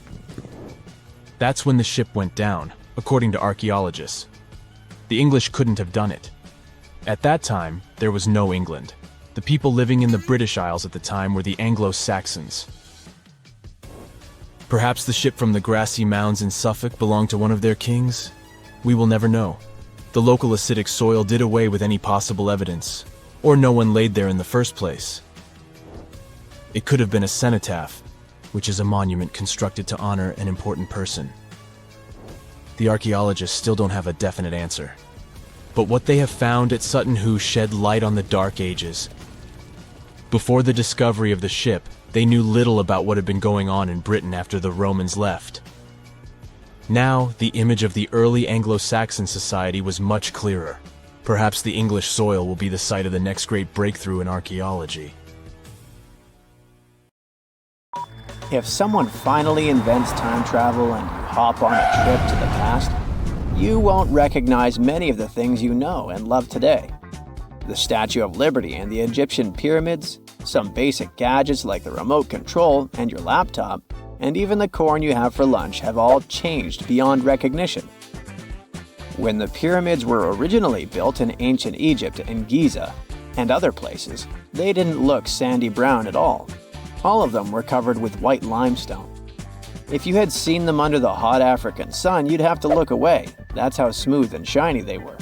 That's when the ship went down, according to archaeologists. The English couldn't have done it. At that time, there was no England. The people living in the British Isles at the time were the Anglo-Saxons. Perhaps the ship from the grassy mounds in Suffolk belonged to one of their kings? We will never know. The local acidic soil did away with any possible evidence, or no one laid there in the first place. It could have been a cenotaph, which is a monument constructed to honor an important person. The archaeologists still don't have a definite answer. But what they have found at Sutton Hoo shed light on the Dark Ages. Before the discovery of the ship, they knew little about what had been going on in Britain after the Romans left. Now, the image of the early Anglo-Saxon society was much clearer. Perhaps the English soil will be the site of the next great breakthrough in archaeology. If someone finally invents time travel and you hop on a trip to the past, you won't recognize many of the things you know and love today. The Statue of Liberty and the Egyptian pyramids, some basic gadgets like the remote control and your laptop, and even the corn you have for lunch have all changed beyond recognition. When the pyramids were originally built in ancient Egypt and Giza and other places, they didn't look sandy brown at all. All of them were covered with white limestone. If you had seen them under the hot African sun, you'd have to look away. That's how smooth and shiny they were.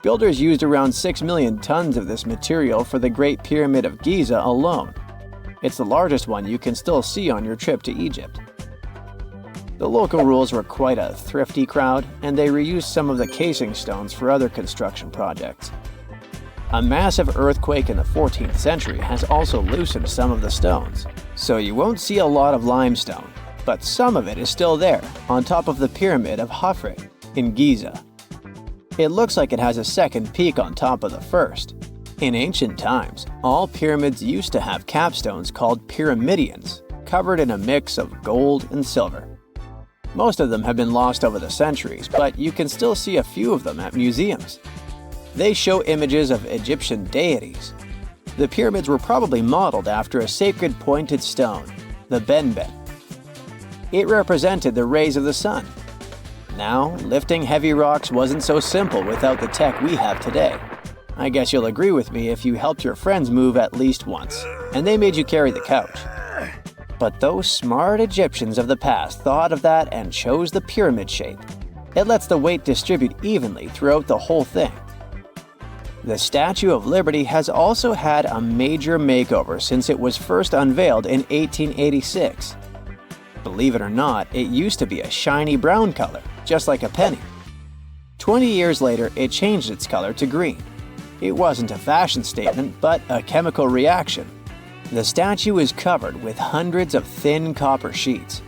Builders used around 6 million tons of this material for the Great Pyramid of Giza alone. It's the largest one you can still see on your trip to Egypt. The local rules were quite a thrifty crowd, and they reused some of the casing stones for other construction projects. A massive earthquake in the 14th century has also loosened some of the stones, so you won't see a lot of limestone, but some of it is still there, on top of the Pyramid of Khafre in Giza. It looks like it has a second peak on top of the first. In ancient times, all pyramids used to have capstones called pyramidions, covered in a mix of gold and silver. Most of them have been lost over the centuries, but you can still see a few of them at museums. They show images of Egyptian deities. The pyramids were probably modeled after a sacred pointed stone, the benben. It represented the rays of the sun. Now, lifting heavy rocks wasn't so simple without the tech we have today. I guess you'll agree with me if you helped your friends move at least once, and they made you carry the couch. But those smart Egyptians of the past thought of that and chose the pyramid shape. It lets the weight distribute evenly throughout the whole thing. The Statue of Liberty has also had a major makeover since it was first unveiled in 1886. Believe it or not, it used to be a shiny brown color, just like a penny. 20 years later, it changed its color to green. It wasn't a fashion statement, but a chemical reaction. The statue is covered with hundreds of thin copper sheets.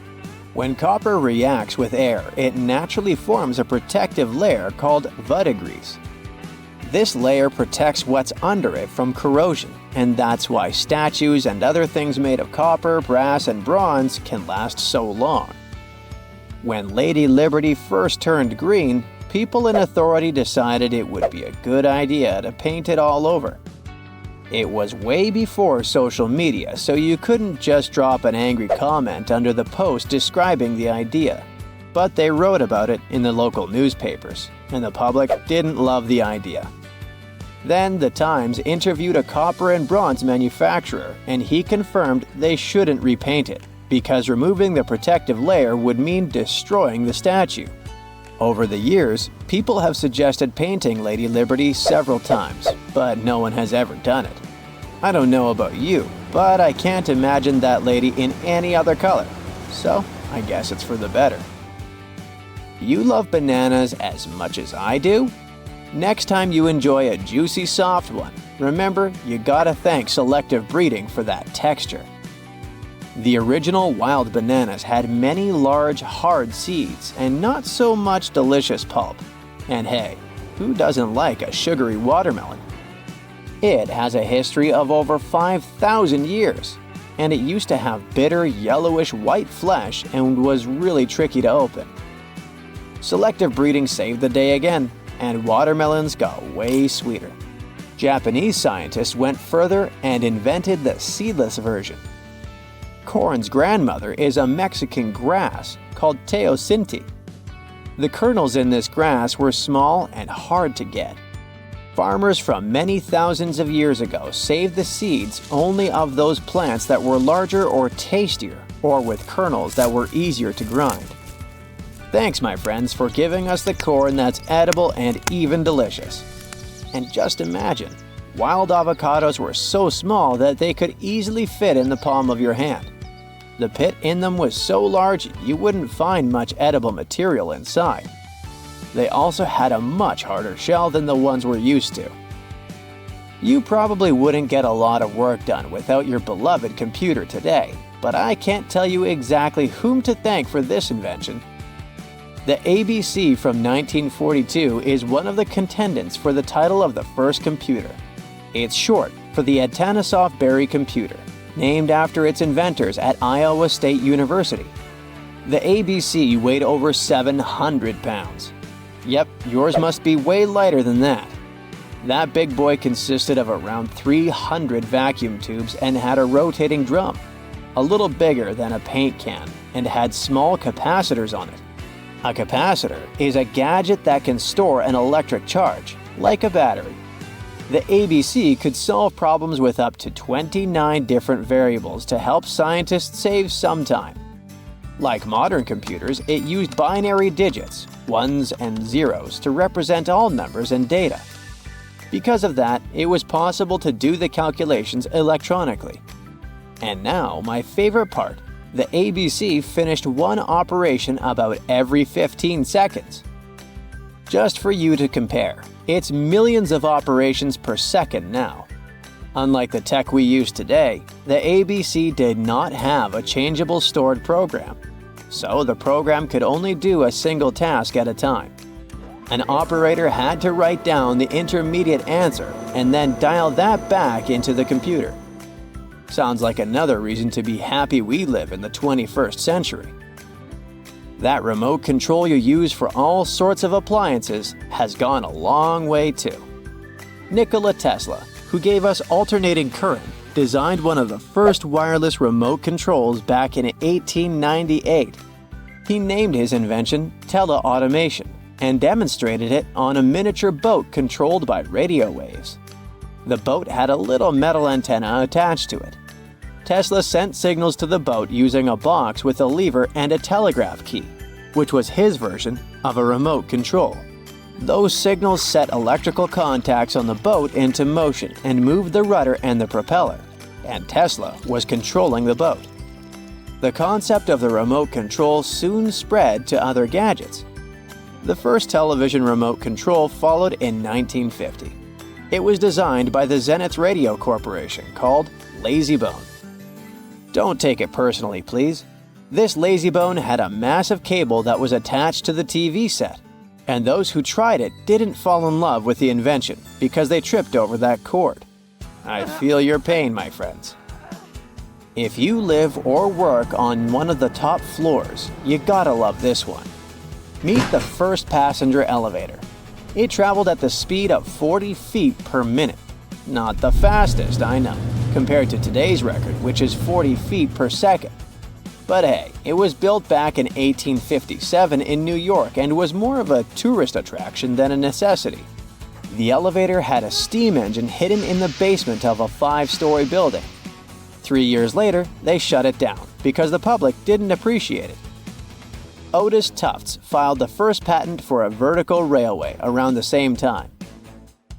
When copper reacts with air, it naturally forms a protective layer called verdigris. This layer protects what's under it from corrosion, and that's why statues and other things made of copper, brass, and bronze can last so long. When Lady Liberty first turned green, people in authority decided it would be a good idea to paint it all over. It was way before social media, so you couldn't just drop an angry comment under the post describing the idea. But they wrote about it in the local newspapers, and the public didn't love the idea. Then the Times interviewed a copper and bronze manufacturer, and he confirmed they shouldn't repaint it, because removing the protective layer would mean destroying the statue. Over the years, people have suggested painting Lady Liberty several times, but no one has ever done it. I don't know about you, but I can't imagine that lady in any other color, so I guess it's for the better. You love bananas as much as I do? Next time you enjoy a juicy soft one, remember you gotta thank selective breeding for that texture. The original wild bananas had many large, hard seeds and not so much delicious pulp. And hey, who doesn't like a sugary watermelon? It has a history of over 5,000 years, and it used to have bitter yellowish white flesh and was really tricky to open. Selective breeding saved the day again, and watermelons got way sweeter. Japanese scientists went further and invented the seedless version. Corn's grandmother is a Mexican grass called teosinte. The kernels in this grass were small and hard to get. Farmers from many thousands of years ago saved the seeds only of those plants that were larger or tastier, or with kernels that were easier to grind. Thanks, my friends, for giving us the corn that's edible and even delicious. And just imagine, wild avocados were so small that they could easily fit in the palm of your hand. The pit in them was so large you wouldn't find much edible material inside. They also had a much harder shell than the ones we're used to. You probably wouldn't get a lot of work done without your beloved computer today, but I can't tell you exactly whom to thank for this invention. The ABC from 1942 is one of the contendants for the title of the first computer. It's short for the Atanasoff Berry computer, named after its inventors at Iowa State University. The ABC weighed over 700 pounds. Yep, yours must be way lighter than that. That big boy consisted of around 300 vacuum tubes and had a rotating drum, a little bigger than a paint can, and had small capacitors on it. A capacitor is a gadget that can store an electric charge, like a battery. The ABC could solve problems with up to 29 different variables to help scientists save some time. Like modern computers, it used binary digits, ones and zeros, to represent all numbers and data. Because of that, it was possible to do the calculations electronically. And now, my favorite part, the ABC finished one operation about every 15 seconds. Just for you to compare, it's millions of operations per second now. Unlike the tech we use today, the ABC did not have a changeable stored program, so the program could only do a single task at a time. An operator had to write down the intermediate answer and then dial that back into the computer. Sounds like another reason to be happy we live in the 21st century. That remote control you use for all sorts of appliances has gone a long way too. Nikola Tesla, who gave us alternating current, designed one of the first wireless remote controls back in 1898. He named his invention teleautomation and demonstrated it on a miniature boat controlled by radio waves. The boat had a little metal antenna attached to it. Tesla sent signals to the boat using a box with a lever and a telegraph key, which was his version of a remote control. Those signals set electrical contacts on the boat into motion and moved the rudder and the propeller, and Tesla was controlling the boat. The concept of the remote control soon spread to other gadgets. The first television remote control followed in 1950. It was designed by the Zenith Radio Corporation, called LazyBone. Don't take it personally, please. This LazyBone had a massive cable that was attached to the TV set, and those who tried it didn't fall in love with the invention because they tripped over that cord. I feel your pain, my friends. If you live or work on one of the top floors, you gotta love this one. Meet the first passenger elevator. It traveled at the speed of 40 feet per minute. Not the fastest, I know, compared to today's record, which is 40 feet per second. But hey, it was built back in 1857 in New York and was more of a tourist attraction than a necessity. The elevator had a steam engine hidden in the basement of a 5-story building. 3 years later, they shut it down because the public didn't appreciate it. Otis Tufts filed the first patent for a vertical railway around the same time.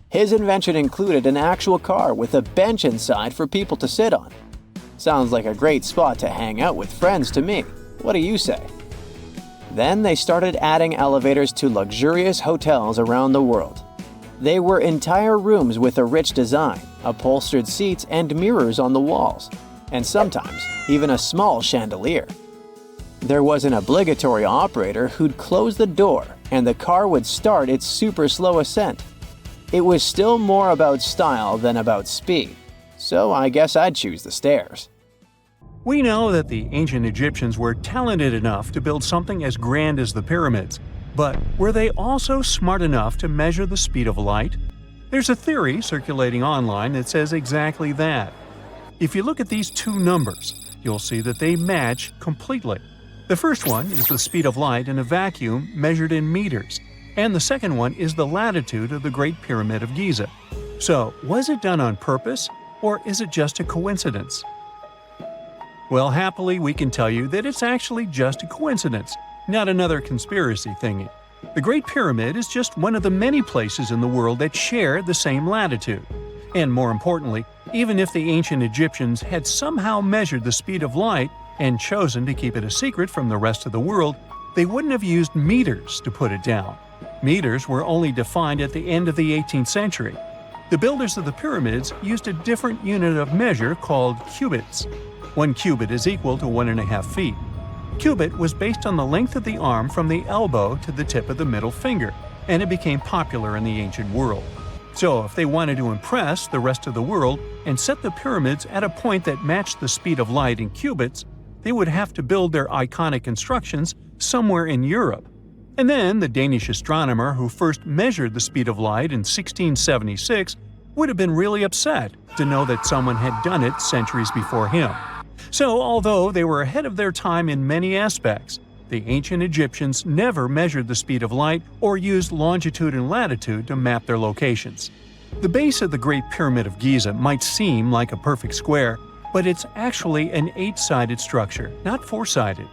His invention included an actual car with a bench inside for people to sit on. Sounds like a great spot to hang out with friends to me. What do you say? Then they started adding elevators to luxurious hotels around the world. They were entire rooms with a rich design, upholstered seats and mirrors on the walls, and sometimes even a small chandelier. There was an obligatory operator who'd close the door and the car would start its super slow ascent. It was still more about style than about speed, so I guess I'd choose the stairs. We know that the ancient Egyptians were talented enough to build something as grand as the pyramids, but were they also smart enough to measure the speed of light? There's a theory circulating online that says exactly that. If you look at these two numbers, you'll see that they match completely. The first one is the speed of light in a vacuum measured in meters, and the second one is the latitude of the Great Pyramid of Giza. So, was it done on purpose, or is it just a coincidence? Well, happily, we can tell you that it's actually just a coincidence, not another conspiracy thingy. The Great Pyramid is just one of the many places in the world that share the same latitude. And more importantly, even if the ancient Egyptians had somehow measured the speed of light and chosen to keep it a secret from the rest of the world, they wouldn't have used meters to put it down. Meters were only defined at the end of the 18th century. The builders of the pyramids used a different unit of measure called cubits. 1 cubit is equal to 1.5 feet. Cubit was based on the length of the arm from the elbow to the tip of the middle finger, and it became popular in the ancient world. So if they wanted to impress the rest of the world and set the pyramids at a point that matched the speed of light in cubits, they would have to build their iconic constructions somewhere in Europe. And then the Danish astronomer who first measured the speed of light in 1676 would have been really upset to know that someone had done it centuries before him. So, although they were ahead of their time in many aspects, the ancient Egyptians never measured the speed of light or used longitude and latitude to map their locations. The base of the Great Pyramid of Giza might seem like a perfect square, but it's actually an 8-sided structure, not 4-sided.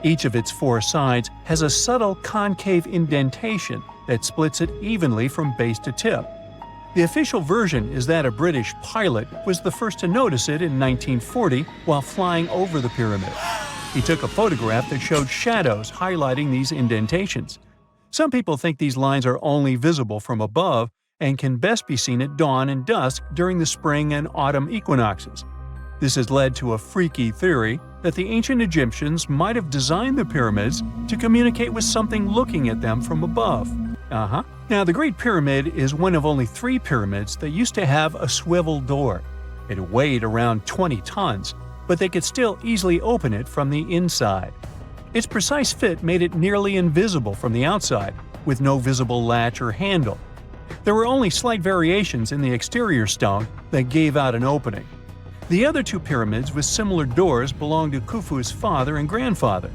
Each of its 4 sides has a subtle concave indentation that splits it evenly from base to tip. The official version is that a British pilot was the first to notice it in 1940 while flying over the pyramid. He took a photograph that showed shadows highlighting these indentations. Some people think these lines are only visible from above and can best be seen at dawn and dusk during the spring and autumn equinoxes. This has led to a freaky theory that the ancient Egyptians might have designed the pyramids to communicate with something looking at them from above. Now, the Great Pyramid is one of only 3 pyramids that used to have a swivel door. It weighed around 20 tons, but they could still easily open it from the inside. Its precise fit made it nearly invisible from the outside, with no visible latch or handle. There were only slight variations in the exterior stone that gave out an opening. The other 2 pyramids with similar doors belonged to Khufu's father and grandfather.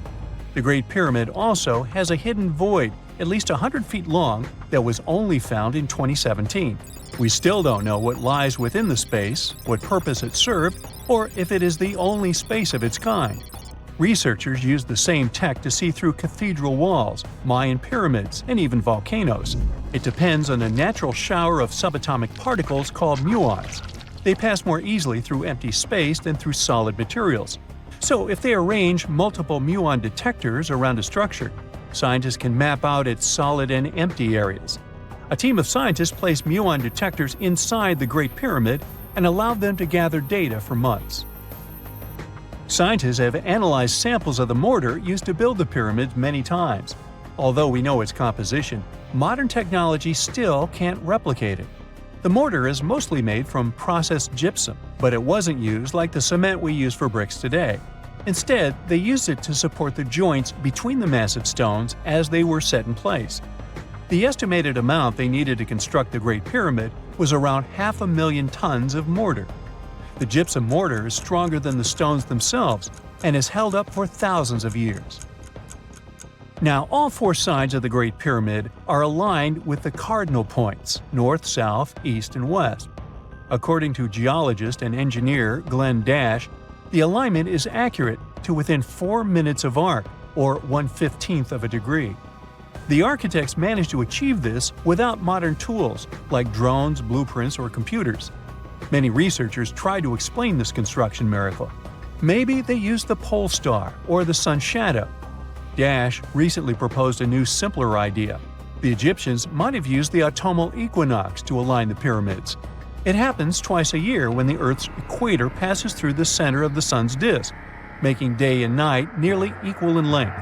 The Great Pyramid also has a hidden void at least 100 feet long that was only found in 2017. We still don't know what lies within the space, what purpose it served, or if it is the only space of its kind. Researchers used the same tech to see through cathedral walls, Mayan pyramids, and even volcanoes. It depends on a natural shower of subatomic particles called muons. They pass more easily through empty space than through solid materials. So if they arrange multiple muon detectors around a structure, scientists can map out its solid and empty areas. A team of scientists placed muon detectors inside the Great Pyramid and allowed them to gather data for months. Scientists have analyzed samples of the mortar used to build the pyramids many times. Although we know its composition, modern technology still can't replicate it. The mortar is mostly made from processed gypsum, but it wasn't used like the cement we use for bricks today. Instead, they used it to support the joints between the massive stones as they were set in place. The estimated amount they needed to construct the Great Pyramid was around 500,000 tons of mortar. The gypsum mortar is stronger than the stones themselves and has held up for thousands of years. Now, all 4 sides of the Great Pyramid are aligned with the cardinal points – north, south, east, and west. According to geologist and engineer Glenn Dash, the alignment is accurate to within 4 minutes of arc, or 1/15th of a degree. The architects managed to achieve this without modern tools like drones, blueprints, or computers. Many researchers tried to explain this construction miracle. Maybe they used the pole star or the sun's shadow. Dash recently proposed a new, simpler idea. The Egyptians might have used the autumnal equinox to align the pyramids. It happens twice a year when the Earth's equator passes through the center of the sun's disk, making day and night nearly equal in length.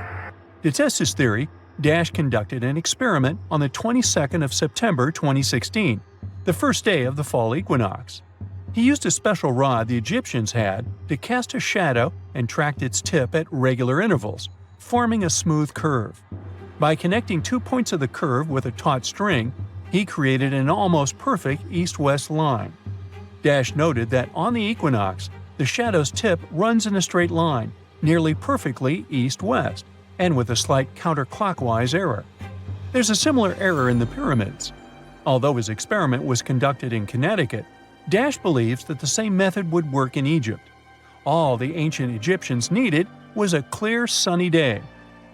To test his theory, Dash conducted an experiment on the 22nd of September 2016, the first day of the fall equinox. He used a special rod the Egyptians had to cast a shadow and tracked its tip at regular intervals, forming a smooth curve. By connecting 2 points of the curve with a taut string, he created an almost perfect east-west line. Dash noted that on the equinox, the shadow's tip runs in a straight line, nearly perfectly east-west, and with a slight counterclockwise error. There's a similar error in the pyramids. Although his experiment was conducted in Connecticut, Dash believes that the same method would work in Egypt. All the ancient Egyptians needed was a clear, sunny day.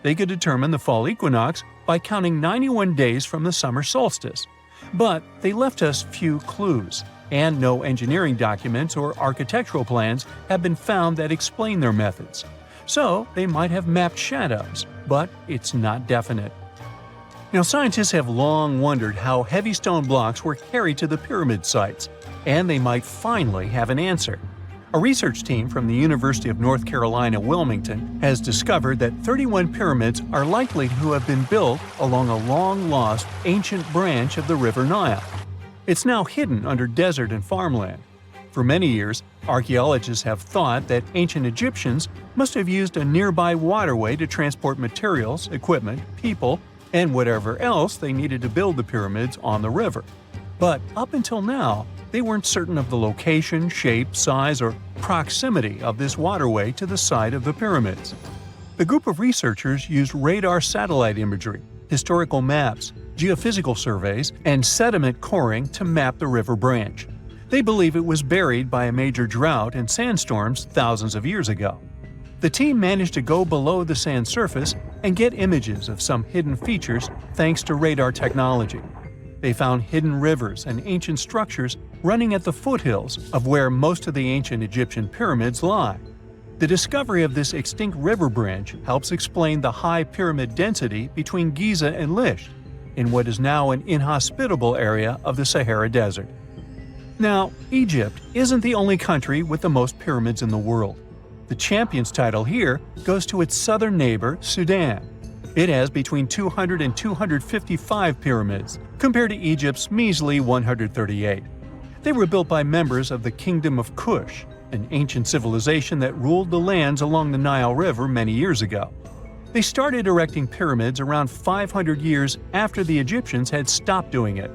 They could determine the fall equinox by counting 91 days from the summer solstice. But they left us few clues, and no engineering documents or architectural plans have been found that explain their methods. So they might have mapped shadows, but it's not definite. Now, scientists have long wondered how heavy stone blocks were carried to the pyramid sites, and they might finally have an answer. A research team from the University of North Carolina, Wilmington, has discovered that 31 pyramids are likely to have been built along a long-lost ancient branch of the River Nile. It's now hidden under desert and farmland. For many years, archaeologists have thought that ancient Egyptians must have used a nearby waterway to transport materials, equipment, people, and whatever else they needed to build the pyramids on the river. But up until now, they weren't certain of the location, shape, size, or proximity of this waterway to the site of the pyramids. The group of researchers used radar satellite imagery, historical maps, geophysical surveys, and sediment coring to map the river branch. They believe it was buried by a major drought and sandstorms thousands of years ago. The team managed to go below the sand surface and get images of some hidden features thanks to radar technology. They found hidden rivers and ancient structures running at the foothills of where most of the ancient Egyptian pyramids lie. The discovery of this extinct river branch helps explain the high pyramid density between Giza and Lisht, in what is now an inhospitable area of the Sahara Desert. Now, Egypt isn't the only country with the most pyramids in the world. The champion's title here goes to its southern neighbor, Sudan. It has between 200 and 255 pyramids, compared to Egypt's measly 138. They were built by members of the Kingdom of Kush, an ancient civilization that ruled the lands along the Nile River many years ago. They started erecting pyramids around 500 years after the Egyptians had stopped doing it.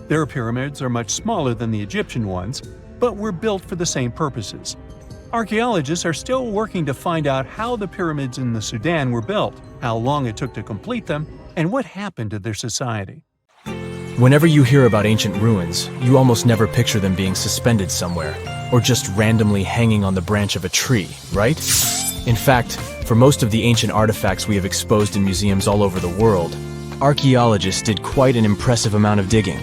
Their pyramids are much smaller than the Egyptian ones, but were built for the same purposes. Archaeologists are still working to find out how the pyramids in the Sudan were built, how long it took to complete them, and what happened to their society. Whenever you hear about ancient ruins, you almost never picture them being suspended somewhere, or just randomly hanging on the branch of a tree, right? In fact, for most of the ancient artifacts we have exposed in museums all over the world, archaeologists did quite an impressive amount of digging.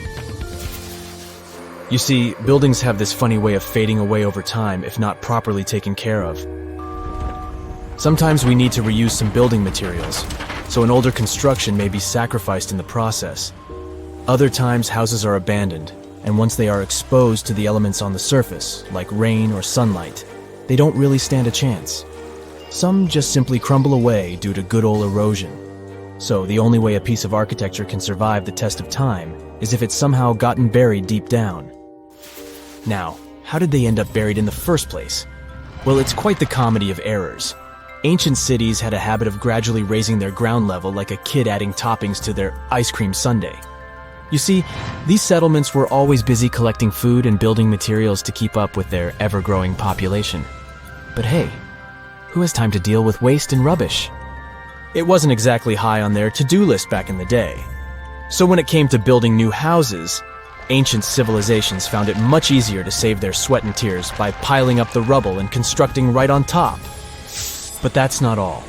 You see, buildings have this funny way of fading away over time if not properly taken care of. Sometimes we need to reuse some building materials, so an older construction may be sacrificed in the process. Other times houses are abandoned, and once they are exposed to the elements on the surface, like rain or sunlight, they don't really stand a chance. Some just simply crumble away due to good old erosion. So the only way a piece of architecture can survive the test of time is if it's somehow gotten buried deep down. Now, how did they end up buried in the first place? Well, it's quite the comedy of errors. Ancient cities had a habit of gradually raising their ground level like a kid adding toppings to their ice cream sundae. You see, these settlements were always busy collecting food and building materials to keep up with their ever-growing population. But hey, who has time to deal with waste and rubbish? It wasn't exactly high on their to-do list back in the day. So when it came to building new houses, ancient civilizations found it much easier to save their sweat and tears by piling up the rubble and constructing right on top. But that's not all.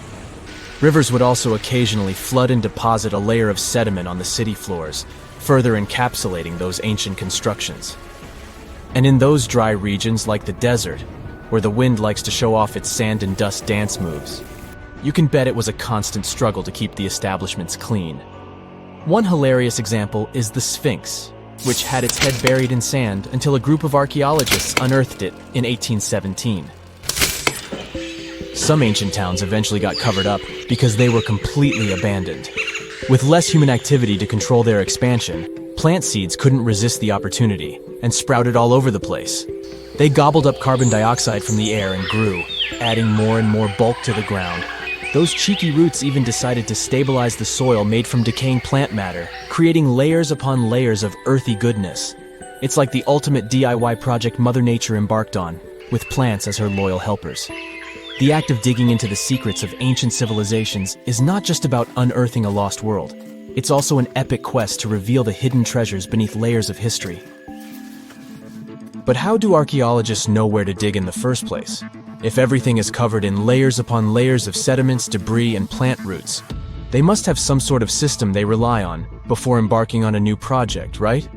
Rivers would also occasionally flood and deposit a layer of sediment on the city floors, further encapsulating those ancient constructions. And in those dry regions like the desert, where the wind likes to show off its sand and dust dance moves. You can bet it was a constant struggle to keep the establishments clean. One hilarious example is the Sphinx, which had its head buried in sand until a group of archaeologists unearthed it in 1817. Some ancient towns eventually got covered up because they were completely abandoned. With less human activity to control their expansion, plant seeds couldn't resist the opportunity and sprouted all over the place. They gobbled up carbon dioxide from the air and grew, adding more and more bulk to the ground. Those cheeky roots even decided to stabilize the soil made from decaying plant matter, creating layers upon layers of earthy goodness. It's like the ultimate DIY project Mother Nature embarked on, with plants as her loyal helpers. The act of digging into the secrets of ancient civilizations is not just about unearthing a lost world. It's also an epic quest to reveal the hidden treasures beneath layers of history. But how do archaeologists know where to dig in the first place? If everything is covered in layers upon layers of sediments, debris, and plant roots, they must have some sort of system they rely on before embarking on a new project, right?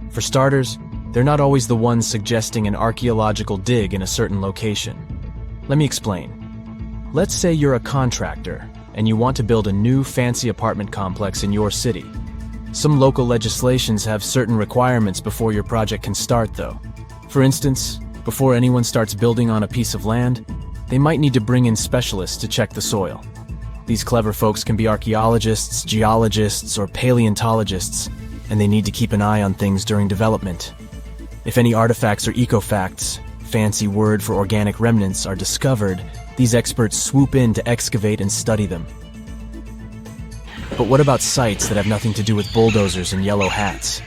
For starters, they're not always the ones suggesting an archaeological dig in a certain location. Let me explain. Let's say you're a contractor and you want to build a new fancy apartment complex in your city. Some local legislations have certain requirements before your project can start, though. For instance, before anyone starts building on a piece of land, they might need to bring in specialists to check the soil. These clever folks can be archaeologists, geologists, or paleontologists, and they need to keep an eye on things during development. If any artifacts or ecofacts, fancy word for organic remnants, are discovered, these experts swoop in to excavate and study them. But what about sites that have nothing to do with bulldozers and yellow hats?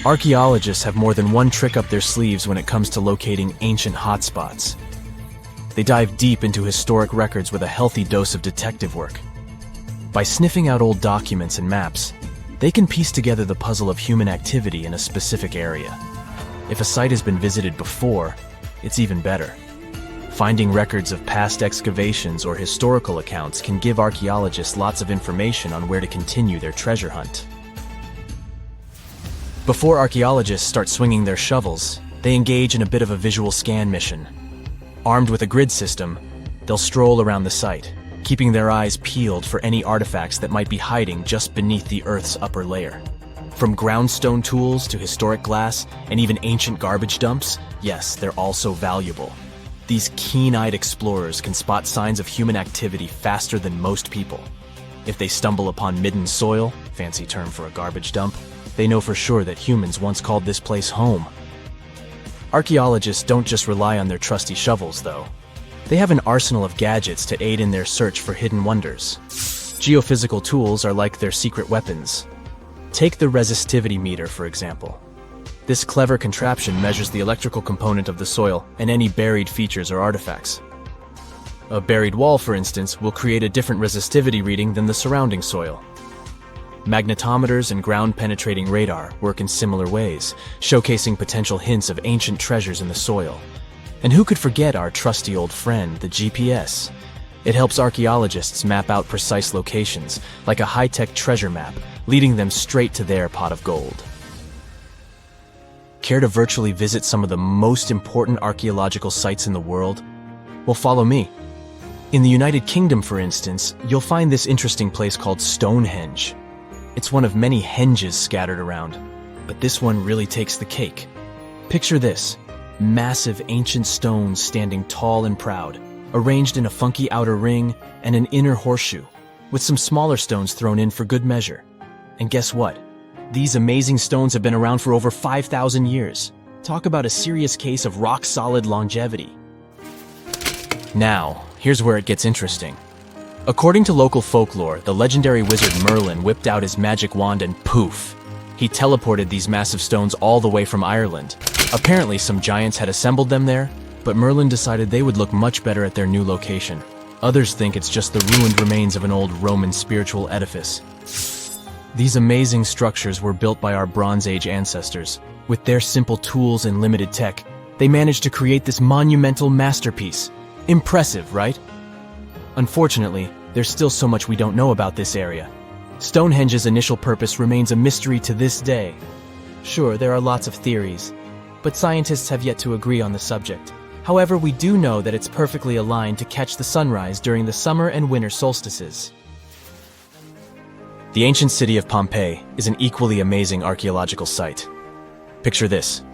Archaeologists have more than one trick up their sleeves when it comes to locating ancient hotspots. They dive deep into historic records with a healthy dose of detective work. By sniffing out old documents and maps, they can piece together the puzzle of human activity in a specific area. If a site has been visited before, it's even better. Finding records of past excavations or historical accounts can give archaeologists lots of information on where to continue their treasure hunt. Before archaeologists start swinging their shovels, they engage in a bit of a visual scan mission. Armed with a grid system, they'll stroll around the site, keeping their eyes peeled for any artifacts that might be hiding just beneath the Earth's upper layer. From groundstone tools to historic glass and even ancient garbage dumps, yes, they're all so valuable. These keen-eyed explorers can spot signs of human activity faster than most people. If they stumble upon midden soil, fancy term for a garbage dump, they know for sure that humans once called this place home. Archaeologists don't just rely on their trusty shovels, though. They have an arsenal of gadgets to aid in their search for hidden wonders. Geophysical tools are like their secret weapons. Take the resistivity meter, for example. This clever contraption measures the electrical component of the soil and any buried features or artifacts. A buried wall, for instance, will create a different resistivity reading than the surrounding soil. Magnetometers and ground-penetrating radar work in similar ways, showcasing potential hints of ancient treasures in the soil. And who could forget our trusty old friend, the GPS? It helps archaeologists map out precise locations, like a high-tech treasure map, leading them straight to their pot of gold. Care to virtually visit some of the most important archaeological sites in the world? Well, follow me. In the United Kingdom, for instance, you'll find this interesting place called Stonehenge. It's one of many henges scattered around, but this one really takes the cake. Picture this: massive ancient stones standing tall and proud, arranged in a funky outer ring and an inner horseshoe, with some smaller stones thrown in for good measure. And guess what? These amazing stones have been around for over 5,000 years. Talk about a serious case of rock-solid longevity. Now, here's where it gets interesting. According to local folklore, the legendary wizard Merlin whipped out his magic wand and poof! He teleported these massive stones all the way from Ireland. Apparently, some giants had assembled them there, but Merlin decided they would look much better at their new location. Others think it's just the ruined remains of an old Roman spiritual edifice. These amazing structures were built by our Bronze Age ancestors. With their simple tools and limited tech, they managed to create this monumental masterpiece. Impressive, right? Unfortunately, there's still so much we don't know about this area. Stonehenge's initial purpose remains a mystery to this day. Sure, there are lots of theories, but scientists have yet to agree on the subject. However, we do know that it's perfectly aligned to catch the sunrise during the summer and winter solstices. The ancient city of Pompeii is an equally amazing archaeological site. Picture this.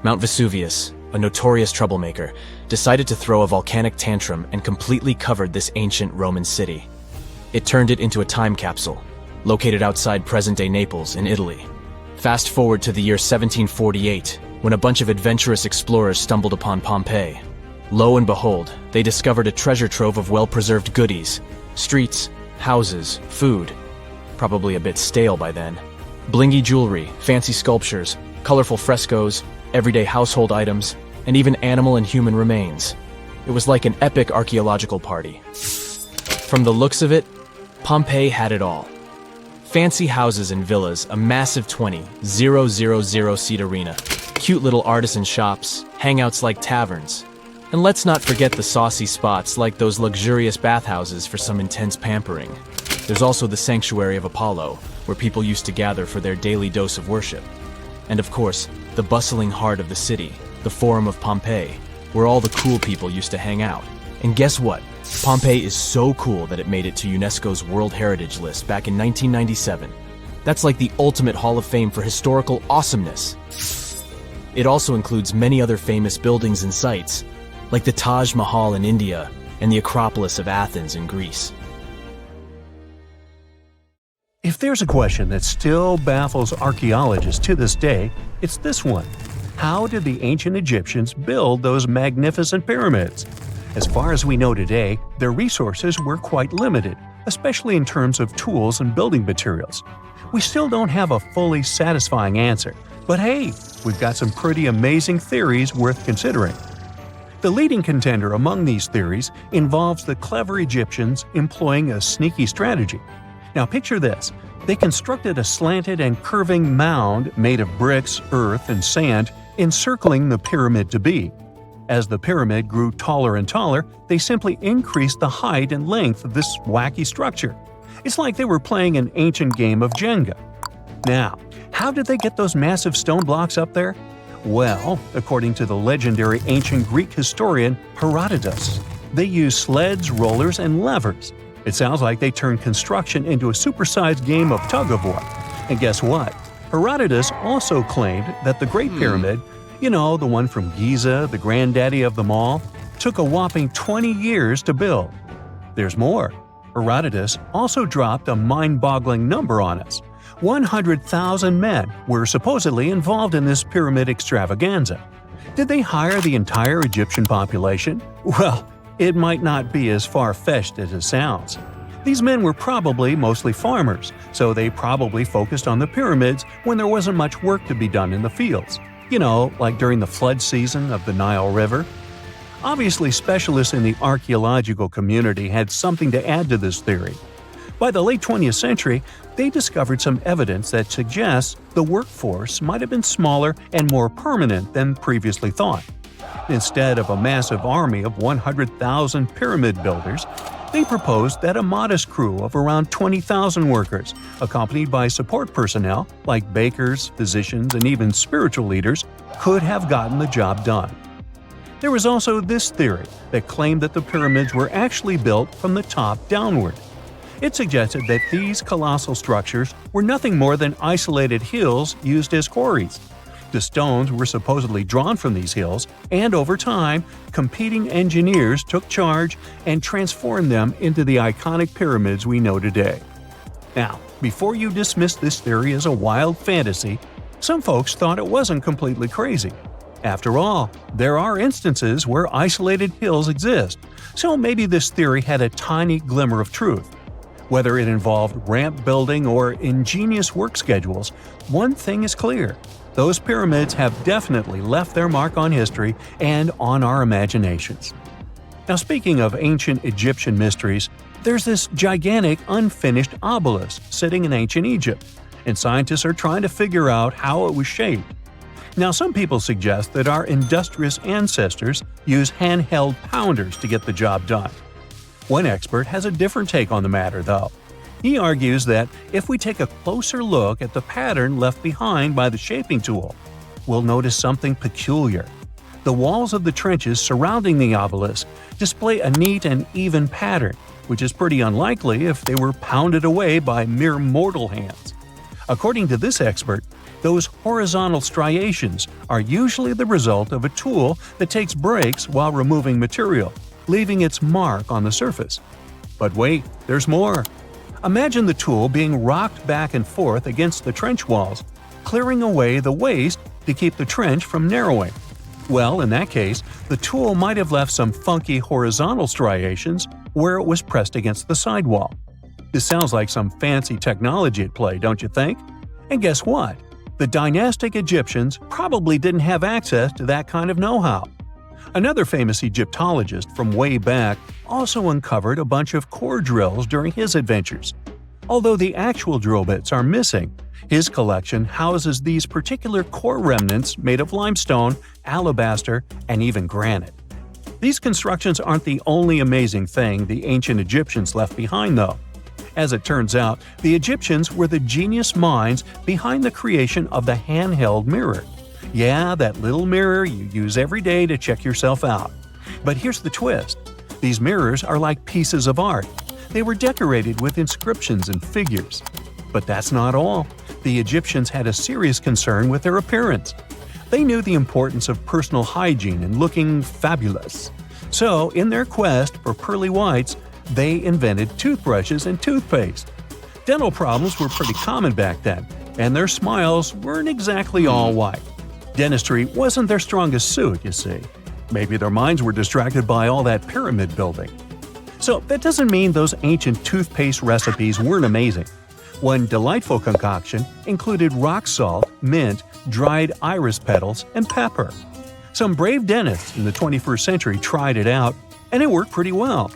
Mount Vesuvius, a notorious troublemaker, decided to throw a volcanic tantrum and completely covered this ancient Roman city. It turned it into a time capsule, located outside present-day Naples in Italy. Fast forward to the year 1748, when a bunch of adventurous explorers stumbled upon Pompeii. Lo and behold, they discovered a treasure trove of well-preserved goodies: streets, houses, food, probably a bit stale by then, blingy jewelry, fancy sculptures, colorful frescoes, everyday household items, and even animal and human remains. It was like an epic archaeological party. From the looks of it, Pompeii had it all. Fancy houses and villas, a massive 20,000-seat arena, cute little artisan shops, hangouts like taverns. And let's not forget the saucy spots like those luxurious bathhouses for some intense pampering. There's also the sanctuary of Apollo, where people used to gather for their daily dose of worship. And of course, the bustling heart of the city, the Forum of Pompeii, where all the cool people used to hang out. And guess what? Pompeii is so cool that it made it to UNESCO's World Heritage List back in 1997. That's like the ultimate Hall of Fame for historical awesomeness. It also includes many other famous buildings and sites, like the Taj Mahal in India and the Acropolis of Athens in Greece. If there's a question that still baffles archaeologists to this day, it's this one. How did the ancient Egyptians build those magnificent pyramids? As far as we know today, their resources were quite limited, especially in terms of tools and building materials. We still don't have a fully satisfying answer, but hey, we've got some pretty amazing theories worth considering. The leading contender among these theories involves the clever Egyptians employing a sneaky strategy. Now picture this. They constructed a slanted and curving mound made of bricks, earth, and sand encircling the pyramid to be. As the pyramid grew taller and taller, they simply increased the height and length of this wacky structure. It's like they were playing an ancient game of Jenga. Now, how did they get those massive stone blocks up there? Well, according to the legendary ancient Greek historian Herodotus, they used sleds, rollers, and levers. It sounds like they turned construction into a supersized game of tug-of-war. And guess what? Herodotus also claimed that the Great Pyramid, the one from Giza, the granddaddy of them all, took a whopping 20 years to build. There's more. Herodotus also dropped a mind-boggling number on us. 100,000 men were supposedly involved in this pyramid extravaganza. Did they hire the entire Egyptian population? Well, it might not be as far-fetched as it sounds. These men were probably mostly farmers, so they probably focused on the pyramids when there wasn't much work to be done in the fields. Like during the flood season of the Nile River. Obviously, specialists in the archaeological community had something to add to this theory. By the late 20th century, they discovered some evidence that suggests the workforce might have been smaller and more permanent than previously thought. Instead of a massive army of 100,000 pyramid builders, they proposed that a modest crew of around 20,000 workers, accompanied by support personnel like bakers, physicians, and even spiritual leaders, could have gotten the job done. There was also this theory that claimed that the pyramids were actually built from the top downward. It suggested that these colossal structures were nothing more than isolated hills used as quarries. The stones were supposedly drawn from these hills, and over time, competing engineers took charge and transformed them into the iconic pyramids we know today. Now, before you dismiss this theory as a wild fantasy, some folks thought it wasn't completely crazy. After all, there are instances where isolated hills exist, so maybe this theory had a tiny glimmer of truth. Whether it involved ramp building or ingenious work schedules, one thing is clear. Those pyramids have definitely left their mark on history and on our imaginations. Now, speaking of ancient Egyptian mysteries, there's this gigantic unfinished obelisk sitting in ancient Egypt, and scientists are trying to figure out how it was shaped. Now, some people suggest that our industrious ancestors used handheld pounders to get the job done. One expert has a different take on the matter, though. He argues that if we take a closer look at the pattern left behind by the shaping tool, we'll notice something peculiar. The walls of the trenches surrounding the obelisk display a neat and even pattern, which is pretty unlikely if they were pounded away by mere mortal hands. According to this expert, those horizontal striations are usually the result of a tool that takes breaks while removing material, leaving its mark on the surface. But wait, there's more. Imagine the tool being rocked back and forth against the trench walls, clearing away the waste to keep the trench from narrowing. Well, in that case, the tool might have left some funky horizontal striations where it was pressed against the sidewall. This sounds like some fancy technology at play, don't you think? And guess what? The dynastic Egyptians probably didn't have access to that kind of know-how. Another famous Egyptologist from way back also uncovered a bunch of core drills during his adventures. Although the actual drill bits are missing, his collection houses these particular core remnants made of limestone, alabaster, and even granite. These constructions aren't the only amazing thing the ancient Egyptians left behind, though. As it turns out, the Egyptians were the genius minds behind the creation of the handheld mirror. Yeah, that little mirror you use every day to check yourself out. But here's the twist. These mirrors are like pieces of art. They were decorated with inscriptions and figures. But that's not all. The Egyptians had a serious concern with their appearance. They knew the importance of personal hygiene and looking fabulous. So, in their quest for pearly whites, they invented toothbrushes and toothpaste. Dental problems were pretty common back then, and their smiles weren't exactly all white. Dentistry wasn't their strongest suit, you see. Maybe their minds were distracted by all that pyramid building. So that doesn't mean those ancient toothpaste recipes weren't amazing. One delightful concoction included rock salt, mint, dried iris petals, and pepper. Some brave dentists in the 21st century tried it out, and it worked pretty well.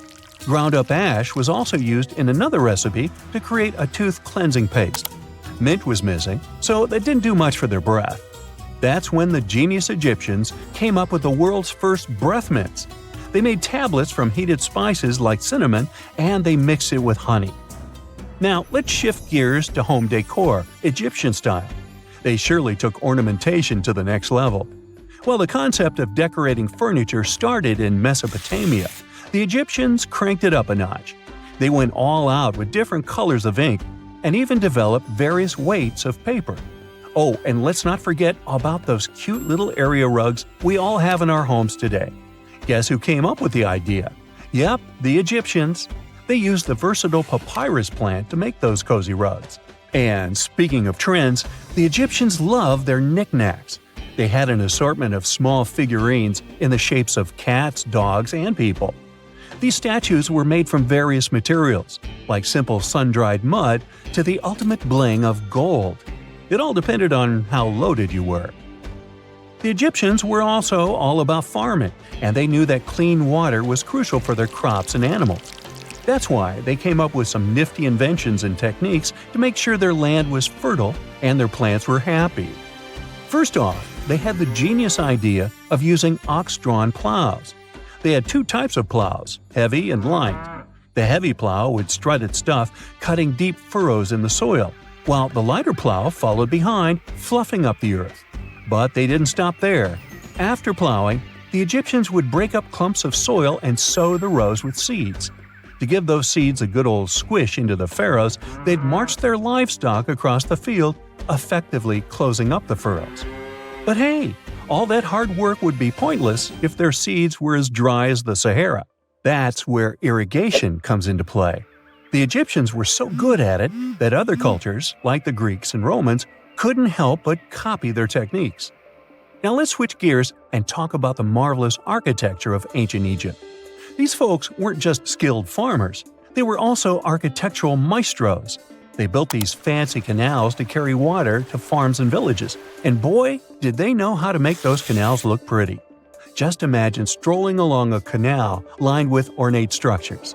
Ground-up ash was also used in another recipe to create a tooth cleansing paste. Mint was missing, so that didn't do much for their breath. That's when the genius Egyptians came up with the world's first breath mints. They made tablets from heated spices like cinnamon, and they mixed it with honey. Now, let's shift gears to home decor, Egyptian style. They surely took ornamentation to the next level. While the concept of decorating furniture started in Mesopotamia, the Egyptians cranked it up a notch. They went all out with different colors of ink and even developed various weights of paper. Oh, and let's not forget about those cute little area rugs we all have in our homes today. Guess who came up with the idea? Yep, the Egyptians. They used the versatile papyrus plant to make those cozy rugs. And speaking of trends, the Egyptians loved their knickknacks. They had an assortment of small figurines in the shapes of cats, dogs, and people. These statues were made from various materials, like simple sun-dried mud to the ultimate bling of gold. It all depended on how loaded you were. The Egyptians were also all about farming, and they knew that clean water was crucial for their crops and animals. That's why they came up with some nifty inventions and techniques to make sure their land was fertile and their plants were happy. First off, they had the genius idea of using ox-drawn plows. They had two types of plows, heavy and light. The heavy plow would strut its stuff, cutting deep furrows in the soil, while the lighter plow followed behind, fluffing up the earth. But they didn't stop there. After plowing, the Egyptians would break up clumps of soil and sow the rows with seeds. To give those seeds a good old squish into the furrows, they'd march their livestock across the field, effectively closing up the furrows. But hey, all that hard work would be pointless if their seeds were as dry as the Sahara. That's where irrigation comes into play. The Egyptians were so good at it that other cultures, like the Greeks and Romans, couldn't help but copy their techniques. Now let's switch gears and talk about the marvelous architecture of ancient Egypt. These folks weren't just skilled farmers, they were also architectural maestros. They built these fancy canals to carry water to farms and villages, and boy, did they know how to make those canals look pretty. Just imagine strolling along a canal lined with ornate structures.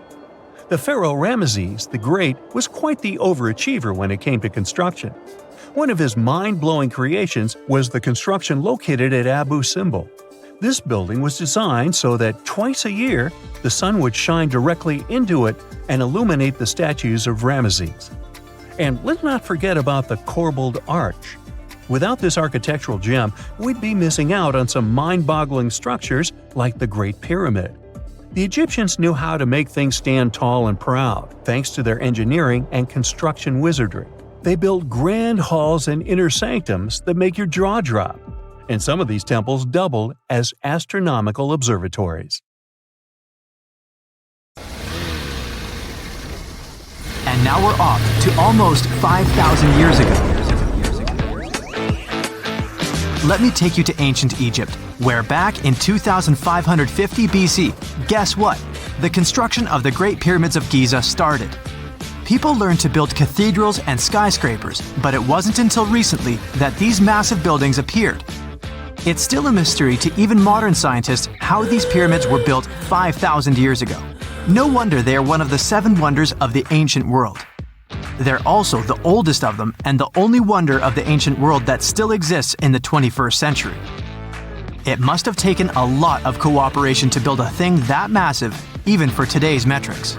The pharaoh Ramesses the Great was quite the overachiever when it came to construction. One of his mind-blowing creations was the construction located at Abu Simbel. This building was designed so that twice a year, the sun would shine directly into it and illuminate the statues of Ramesses. And let's not forget about the corbelled arch. Without this architectural gem, we'd be missing out on some mind-boggling structures like the Great Pyramid. The Egyptians knew how to make things stand tall and proud, thanks to their engineering and construction wizardry. They built grand halls and inner sanctums that make your jaw drop, and some of these temples doubled as astronomical observatories. And now we're off to almost 5,000 years ago. Let me take you to ancient Egypt, where back in 2550 BC, guess what? The construction of the Great Pyramids of Giza started. People learned to build cathedrals and skyscrapers, but it wasn't until recently that these massive buildings appeared. It's still a mystery to even modern scientists how these pyramids were built 5,000 years ago. No wonder they are one of the 7 wonders of the ancient world. They're also the oldest of them and the only wonder of the ancient world that still exists in the 21st century. It must have taken a lot of cooperation to build a thing that massive, even for today's metrics.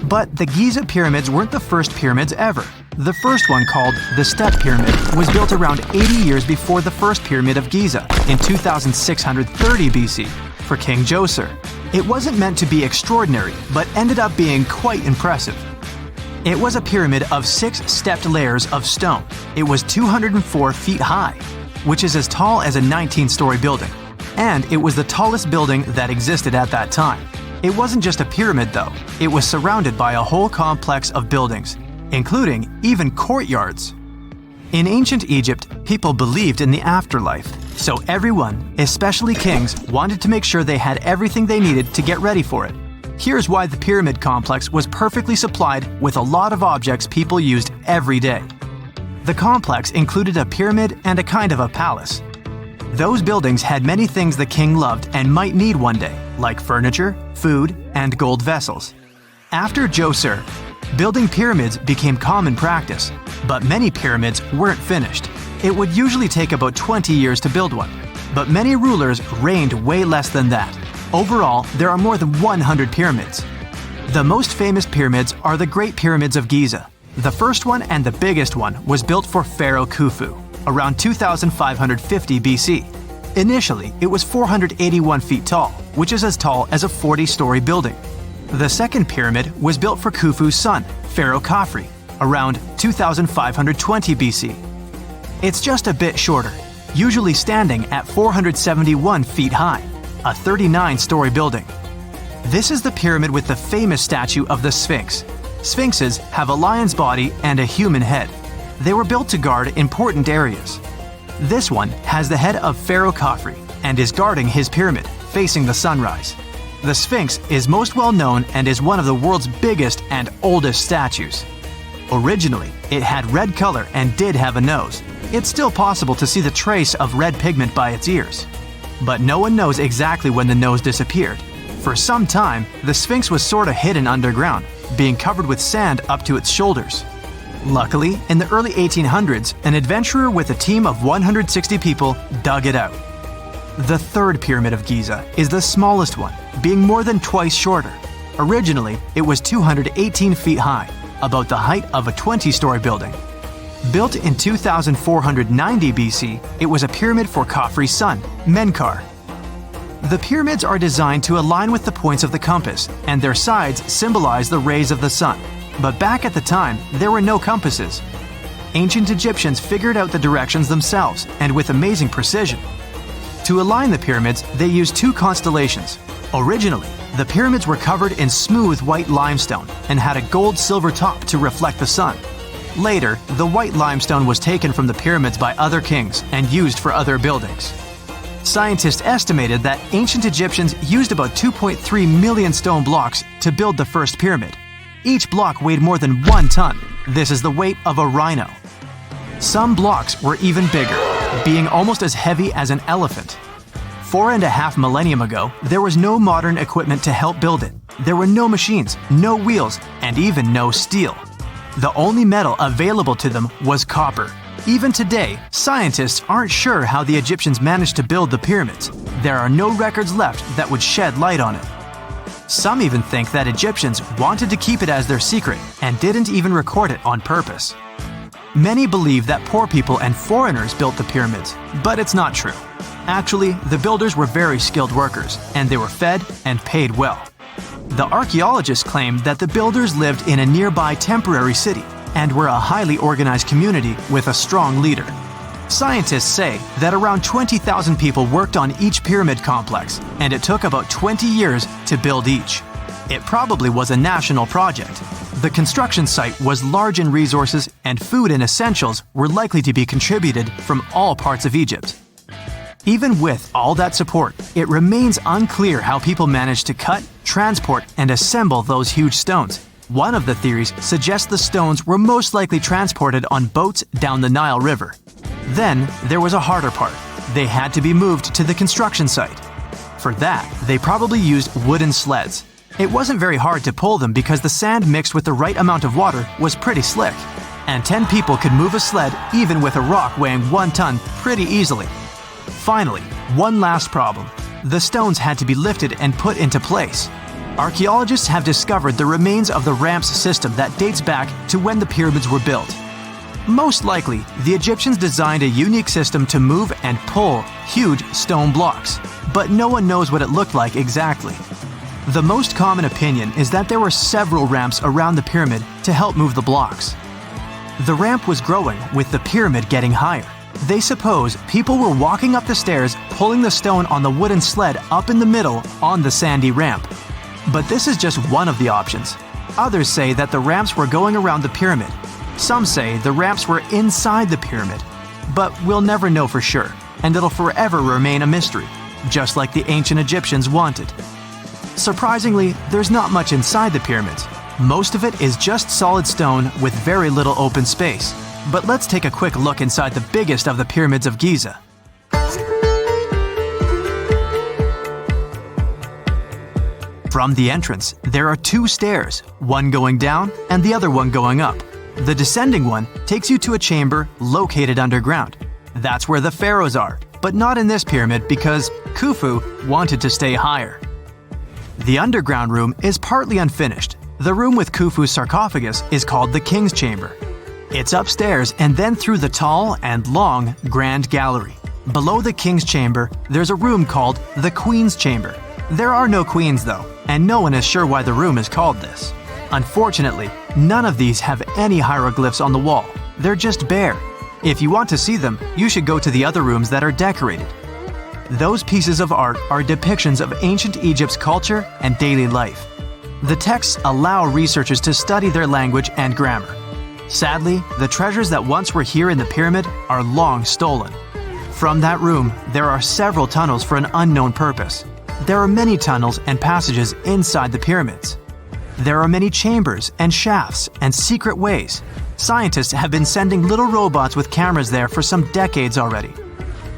But the Giza pyramids weren't the first pyramids ever. The first one, called the Step Pyramid, was built around 80 years before the first pyramid of Giza in 2630 BC for King Djoser. It wasn't meant to be extraordinary, but ended up being quite impressive. It was a pyramid of 6 stepped layers of stone. It was 204 feet high, which is as tall as a 19-story building. And it was the tallest building that existed at that time. It wasn't just a pyramid though, it was surrounded by a whole complex of buildings, including even courtyards. In ancient Egypt, people believed in the afterlife, so everyone, especially kings, wanted to make sure they had everything they needed to get ready for it. Here's why the pyramid complex was perfectly supplied with a lot of objects people used every day. The complex included a pyramid and a kind of a palace. Those buildings had many things the king loved and might need one day, like furniture, food, and gold vessels. After Djoser, building pyramids became common practice, but many pyramids weren't finished. It would usually take about 20 years to build one, but many rulers reigned way less than that. Overall, there are more than 100 pyramids. The most famous pyramids are the Great Pyramids of Giza. The first one and the biggest one was built for Pharaoh Khufu, around 2550 BC. Initially, it was 481 feet tall, which is as tall as a 40-story building. The second pyramid was built for Khufu's son, Pharaoh Khafre, around 2520 BC. It's just a bit shorter, usually standing at 471 feet high, a 39-story building. This is the pyramid with the famous statue of the Sphinx. Sphinxes have a lion's body and a human head. They were built to guard important areas. This one has the head of Pharaoh Khafre and is guarding his pyramid, facing the sunrise. The Sphinx is most well known and is one of the world's biggest and oldest statues. Originally, it had red color and did have a nose. It's still possible to see the trace of red pigment by its ears. But no one knows exactly when the nose disappeared. For some time, the Sphinx was sort of hidden underground, being covered with sand up to its shoulders. Luckily, in the early 1800s, an adventurer with a team of 160 people dug it out. The third pyramid of Giza is the smallest one, being more than twice shorter. Originally, it was 218 feet high, about the height of a 20-story building. Built in 2490 BC, it was a pyramid for Khafre's son, Menkaure. The pyramids are designed to align with the points of the compass, and their sides symbolize the rays of the sun. But back at the time, there were no compasses. Ancient Egyptians figured out the directions themselves, and with amazing precision. To align the pyramids, they used 2 constellations. Originally, the pyramids were covered in smooth white limestone and had a gold-silver top to reflect the sun. Later, the white limestone was taken from the pyramids by other kings and used for other buildings. Scientists estimated that ancient Egyptians used about 2.3 million stone blocks to build the first pyramid. Each block weighed more than 1 ton. This is the weight of a rhino. Some blocks were even bigger, being almost as heavy as an elephant. 4.5 millennia ago, there was no modern equipment to help build it. There were no machines, no wheels, and even no steel. The only metal available to them was copper. Even today, scientists aren't sure how the Egyptians managed to build the pyramids. There are no records left that would shed light on it. Some even think that Egyptians wanted to keep it as their secret and didn't even record it on purpose. Many believe that poor people and foreigners built the pyramids, but it's not true. Actually, the builders were very skilled workers, and they were fed and paid well. The archaeologists claim that the builders lived in a nearby temporary city and were a highly organized community with a strong leader. Scientists say that around 20,000 people worked on each pyramid complex, and it took about 20 years to build each. It probably was a national project. The construction site was large in resources, and food and essentials were likely to be contributed from all parts of Egypt. Even with all that support, it remains unclear how people managed to cut, transport, and assemble those huge stones. One of the theories suggests the stones were most likely transported on boats down the Nile River. Then, there was a harder part. They had to be moved to the construction site. For that, they probably used wooden sleds. It wasn't very hard to pull them because the sand mixed with the right amount of water was pretty slick. And 10 people could move a sled even with a rock weighing 1 ton pretty easily. Finally, one last problem. The stones had to be lifted and put into place. Archaeologists have discovered the remains of the ramps system that dates back to when the pyramids were built. Most likely, the Egyptians designed a unique system to move and pull huge stone blocks, but no one knows what it looked like exactly. The most common opinion is that there were several ramps around the pyramid to help move the blocks. The ramp was growing with the pyramid getting higher. They suppose people were walking up the stairs, pulling the stone on the wooden sled up in the middle on the sandy ramp. But this is just one of the options. Others say that the ramps were going around the pyramid. Some say the ramps were inside the pyramid. But we'll never know for sure, and it'll forever remain a mystery, just like the ancient Egyptians wanted. Surprisingly, there's not much inside the pyramids. Most of it is just solid stone with very little open space. But let's take a quick look inside the biggest of the pyramids of Giza. From the entrance, there are 2 stairs, one going down and the other one going up. The descending one takes you to a chamber located underground. That's where the pharaohs are, but not in this pyramid because Khufu wanted to stay higher. The underground room is partly unfinished. The room with Khufu's sarcophagus is called the King's Chamber. It's upstairs and then through the tall and long Grand Gallery. Below the King's Chamber, there's a room called the Queen's Chamber. There are no queens though, and no one is sure why the room is called this. Unfortunately, none of these have any hieroglyphs on the wall. They're just bare. If you want to see them, you should go to the other rooms that are decorated. Those pieces of art are depictions of ancient Egypt's culture and daily life. The texts allow researchers to study their language and grammar. Sadly, the treasures that once were here in the pyramid are long stolen. From that room, there are several tunnels for an unknown purpose. There are many tunnels and passages inside the pyramids. There are many chambers and shafts and secret ways. Scientists have been sending little robots with cameras there for some decades already.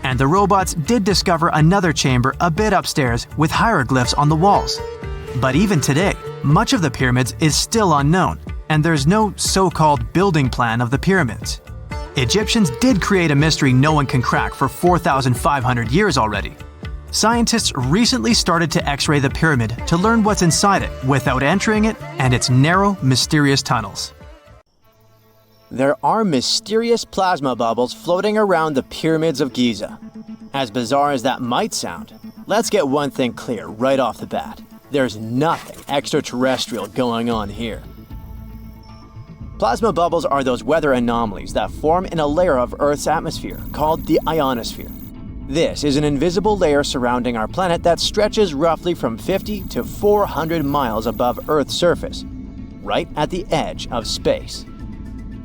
And the robots did discover another chamber a bit upstairs with hieroglyphs on the walls. But even today, much of the pyramids is still unknown, and there's no so-called building plan of the pyramids. Egyptians did create a mystery no one can crack for 4,500 years already. Scientists recently started to X-ray the pyramid to learn what's inside it without entering it and its narrow, mysterious tunnels. There are mysterious plasma bubbles floating around the pyramids of Giza. As bizarre as that might sound, let's get one thing clear right off the bat. There's nothing extraterrestrial going on here. Plasma bubbles are those weather anomalies that form in a layer of Earth's atmosphere called the ionosphere. This is an invisible layer surrounding our planet that stretches roughly from 50 to 400 miles above Earth's surface, right at the edge of space.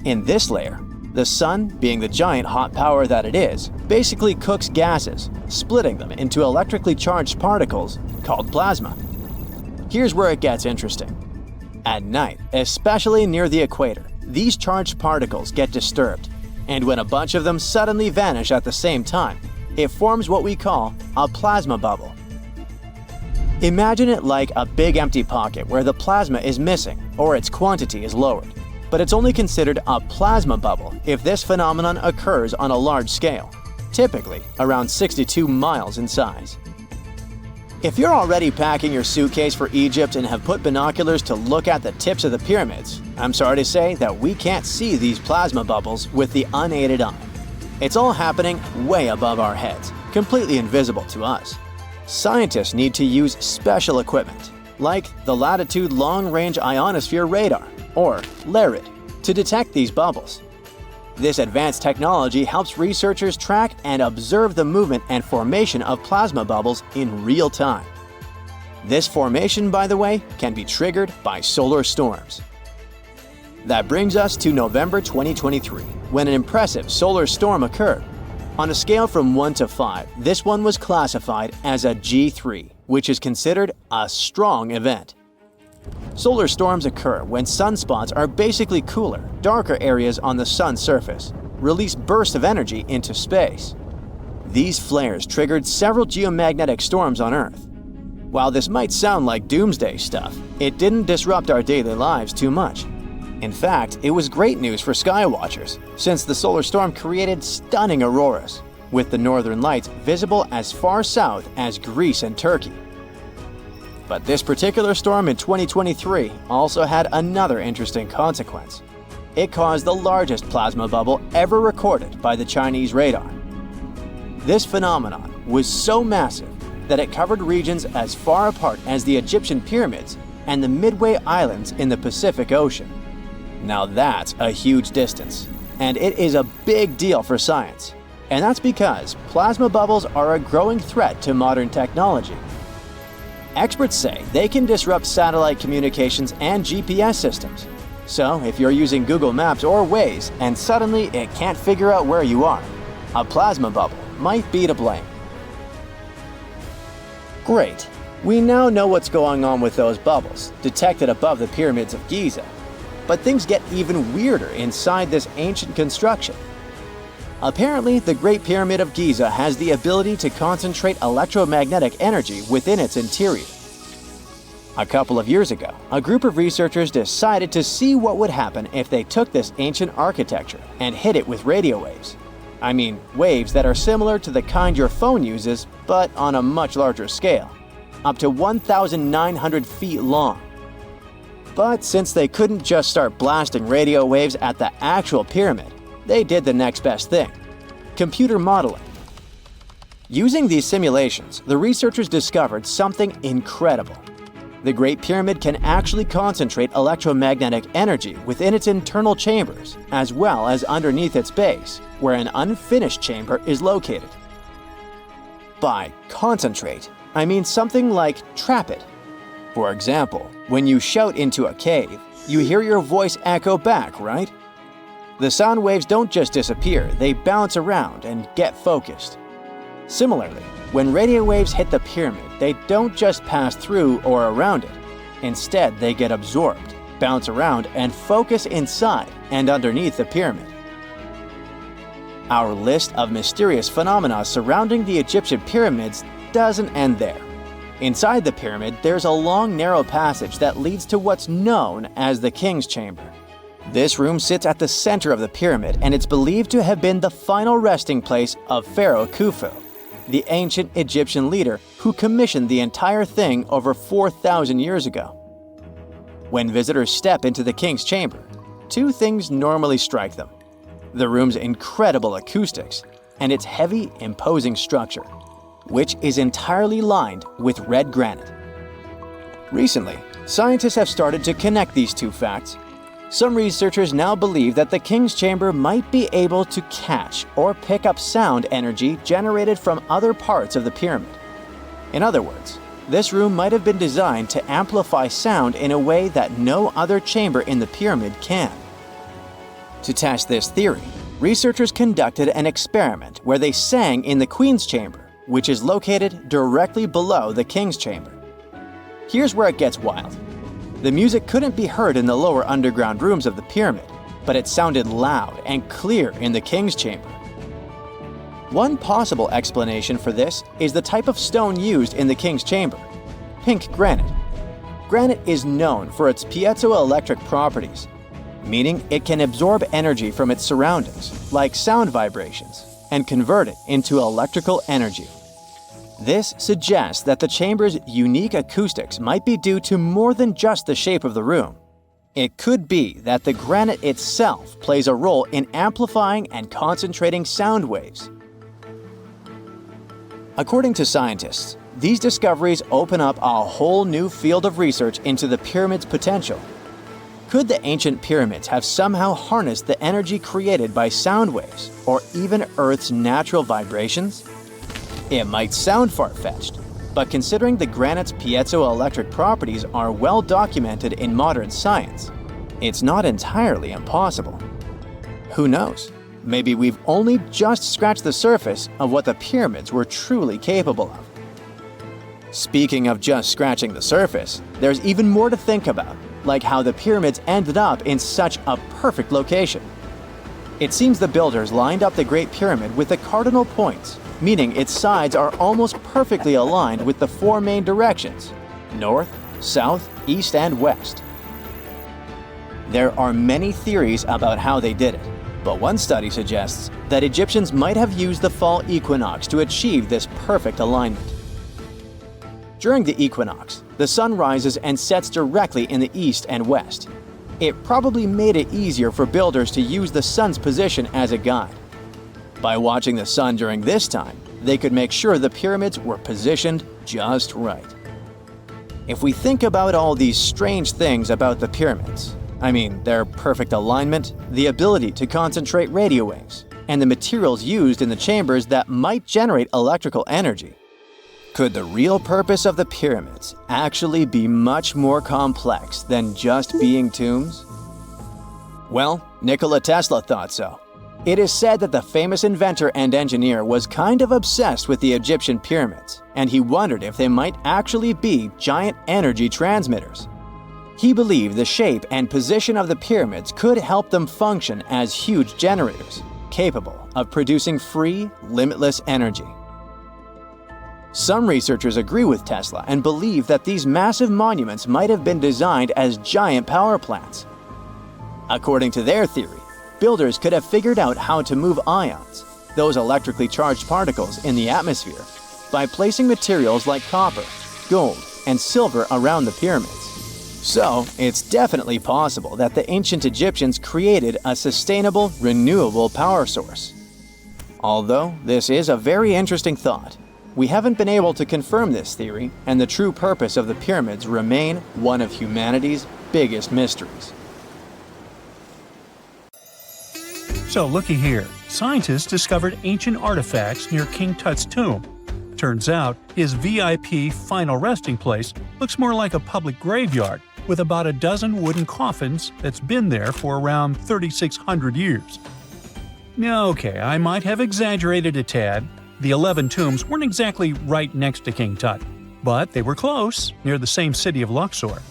In this layer, the sun, being the giant hot power that it is, basically cooks gases, splitting them into electrically charged particles called plasma. Here's where it gets interesting. At night, especially near the equator, these charged particles get disturbed, and when a bunch of them suddenly vanish at the same time, it forms what we call a plasma bubble. Imagine it like a big empty pocket where the plasma is missing or its quantity is lowered. But it's only considered a plasma bubble if this phenomenon occurs on a large scale, typically around 62 miles in size. If you're already packing your suitcase for Egypt and have put binoculars to look at the tips of the pyramids, I'm sorry to say that we can't see these plasma bubbles with the unaided eye. It's all happening way above our heads, completely invisible to us. Scientists need to use special equipment, like the Latitude Long-Range Ionosphere Radar, or LARID, to detect these bubbles. This advanced technology helps researchers track and observe the movement and formation of plasma bubbles in real time. This formation, by the way, can be triggered by solar storms. That brings us to November 2023, when an impressive solar storm occurred. On a scale from 1 to 5, this one was classified as a G3, which is considered a strong event. Solar storms occur when sunspots are basically cooler, darker areas on the sun's surface, release bursts of energy into space. These flares triggered several geomagnetic storms on Earth. While this might sound like doomsday stuff, it didn't disrupt our daily lives too much. In fact, it was great news for skywatchers, since the solar storm created stunning auroras, with the northern lights visible as far south as Greece and Turkey. But this particular storm in 2023 also had another interesting consequence. It caused the largest plasma bubble ever recorded by the Chinese radar. This phenomenon was so massive that it covered regions as far apart as the Egyptian pyramids and the Midway Islands in the Pacific Ocean. Now that's a huge distance, and it is a big deal for science. And that's because plasma bubbles are a growing threat to modern technology. Experts say they can disrupt satellite communications and GPS systems. So if you're using Google Maps or Waze and suddenly it can't figure out where you are, a plasma bubble might be to blame. Great. We now know what's going on with those bubbles, detected above the pyramids of Giza. But things get even weirder inside this ancient construction. Apparently, the Great Pyramid of Giza has the ability to concentrate electromagnetic energy within its interior. A couple of years ago, a group of researchers decided to see what would happen if they took this ancient architecture and hit it with radio waves. I mean, waves that are similar to the kind your phone uses, but on a much larger scale, up to 1,900 feet long. But since they couldn't just start blasting radio waves at the actual pyramid, they did the next best thing: computer modeling. Using these simulations, the researchers discovered something incredible. The Great Pyramid can actually concentrate electromagnetic energy within its internal chambers, as well as underneath its base, where an unfinished chamber is located. By concentrate, I mean something like trap it. For example, when you shout into a cave, you hear your voice echo back, right? The sound waves don't just disappear, they bounce around and get focused. Similarly, when radio waves hit the pyramid, they don't just pass through or around it. Instead, they get absorbed, bounce around, and focus inside and underneath the pyramid. Our list of mysterious phenomena surrounding the Egyptian pyramids doesn't end there. Inside the pyramid, there's a long, narrow passage that leads to what's known as the King's Chamber. This room sits at the center of the pyramid, and it's believed to have been the final resting place of Pharaoh Khufu, the ancient Egyptian leader who commissioned the entire thing over 4,000 years ago. When visitors step into the King's Chamber, two things normally strike them: the room's incredible acoustics and its heavy, imposing structure, which is entirely lined with red granite. Recently, scientists have started to connect these two facts. Some researchers now believe that the King's Chamber might be able to catch or pick up sound energy generated from other parts of the pyramid. In other words, this room might have been designed to amplify sound in a way that no other chamber in the pyramid can. To test this theory, researchers conducted an experiment where they sang in the Queen's Chamber, which is located directly below the King's Chamber. Here's where it gets wild. The music couldn't be heard in the lower underground rooms of the pyramid, but it sounded loud and clear in the King's Chamber. One possible explanation for this is the type of stone used in the King's Chamber: pink granite. Granite is known for its piezoelectric properties, meaning it can absorb energy from its surroundings, like sound vibrations, and convert it into electrical energy. This suggests that the chamber's unique acoustics might be due to more than just the shape of the room. It could be that the granite itself plays a role in amplifying and concentrating sound waves. According to scientists, these discoveries open up a whole new field of research into the pyramid's potential. Could the ancient pyramids have somehow harnessed the energy created by sound waves, or even Earth's natural vibrations? It might sound far-fetched, but considering the granite's piezoelectric properties are well documented in modern science, it's not entirely impossible. Who knows? Maybe we've only just scratched the surface of what the pyramids were truly capable of. Speaking of just scratching the surface, there's even more to think about, like how the pyramids ended up in such a perfect location. It seems the builders lined up the Great Pyramid with the cardinal points, meaning its sides are almost perfectly aligned with the four main directions: north, south, east, and west. There are many theories about how they did it, but one study suggests that Egyptians might have used the fall equinox to achieve this perfect alignment. During the equinox, the sun rises and sets directly in the east and west. It probably made it easier for builders to use the sun's position as a guide. By watching the sun during this time, they could make sure the pyramids were positioned just right. If we think about all these strange things about the pyramids, I mean their perfect alignment, the ability to concentrate radio waves, and the materials used in the chambers that might generate electrical energy, could the real purpose of the pyramids actually be much more complex than just being tombs? Well, Nikola Tesla thought so. It is said that the famous inventor and engineer was kind of obsessed with the Egyptian pyramids, and he wondered if they might actually be giant energy transmitters. He believed the shape and position of the pyramids could help them function as huge generators, capable of producing free, limitless energy. Some researchers agree with Tesla and believe that these massive monuments might have been designed as giant power plants. According to their theory, builders could have figured out how to move ions, those electrically charged particles in the atmosphere, by placing materials like copper, gold, and silver around the pyramids. So, it's definitely possible that the ancient Egyptians created a sustainable, renewable power source. Although this is a very interesting thought, we haven't been able to confirm this theory, and the true purpose of the pyramids remain one of humanity's biggest mysteries. So looky here, scientists discovered ancient artifacts near King Tut's tomb. Turns out, his VIP final resting place looks more like a public graveyard with about a dozen wooden coffins that's been there for around 3,600 years. Okay, I might have exaggerated a tad. The 11 tombs weren't exactly right next to King Tut, but they were close, near the same city of Luxor.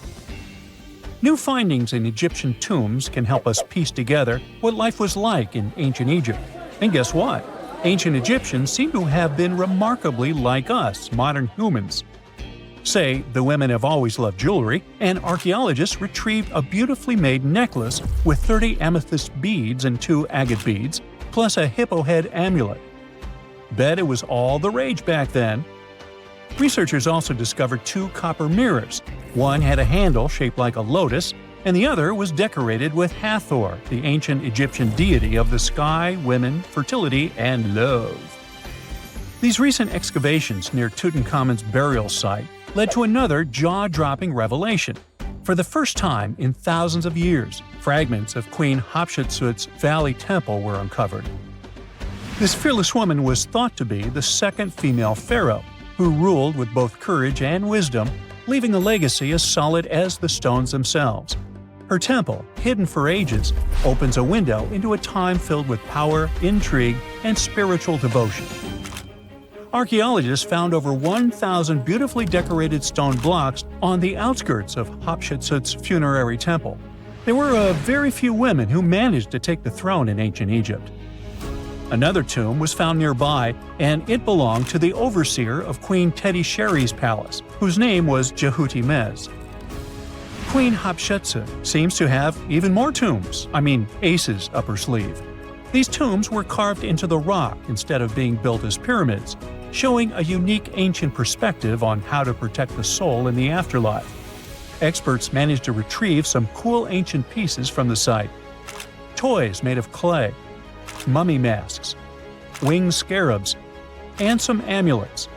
New findings in Egyptian tombs can help us piece together what life was like in ancient Egypt. And guess what? Ancient Egyptians seem to have been remarkably like us, modern humans. Say, the women have always loved jewelry, and archaeologists retrieved a beautifully made necklace with 30 amethyst beads and 2 agate beads, plus a hippo head amulet. Bet it was all the rage back then. Researchers also discovered 2 copper mirrors. One had a handle shaped like a lotus, and the other was decorated with Hathor, the ancient Egyptian deity of the sky, women, fertility, and love. These recent excavations near Tutankhamun's burial site led to another jaw-dropping revelation. For the first time in thousands of years, fragments of Queen Hatshepsut's Valley Temple were uncovered. This fearless woman was thought to be the second female pharaoh, who ruled with both courage and wisdom, leaving a legacy as solid as the stones themselves. Her temple, hidden for ages, opens a window into a time filled with power, intrigue, and spiritual devotion. Archaeologists found over 1,000 beautifully decorated stone blocks on the outskirts of Hatshepsut's funerary temple. There were very few women who managed to take the throne in ancient Egypt. Another tomb was found nearby, and it belonged to the overseer of Queen Teti Sheri's palace, whose name was Jehuti-Mez. Queen Hatshepsut seems to have even more tombs, aces up her sleeve. These tombs were carved into the rock instead of being built as pyramids. showing a unique ancient perspective on how to protect the soul in the afterlife. Experts managed to retrieve some cool ancient pieces from the site. Toys made of clay, mummy masks, winged scarabs, and some amulets.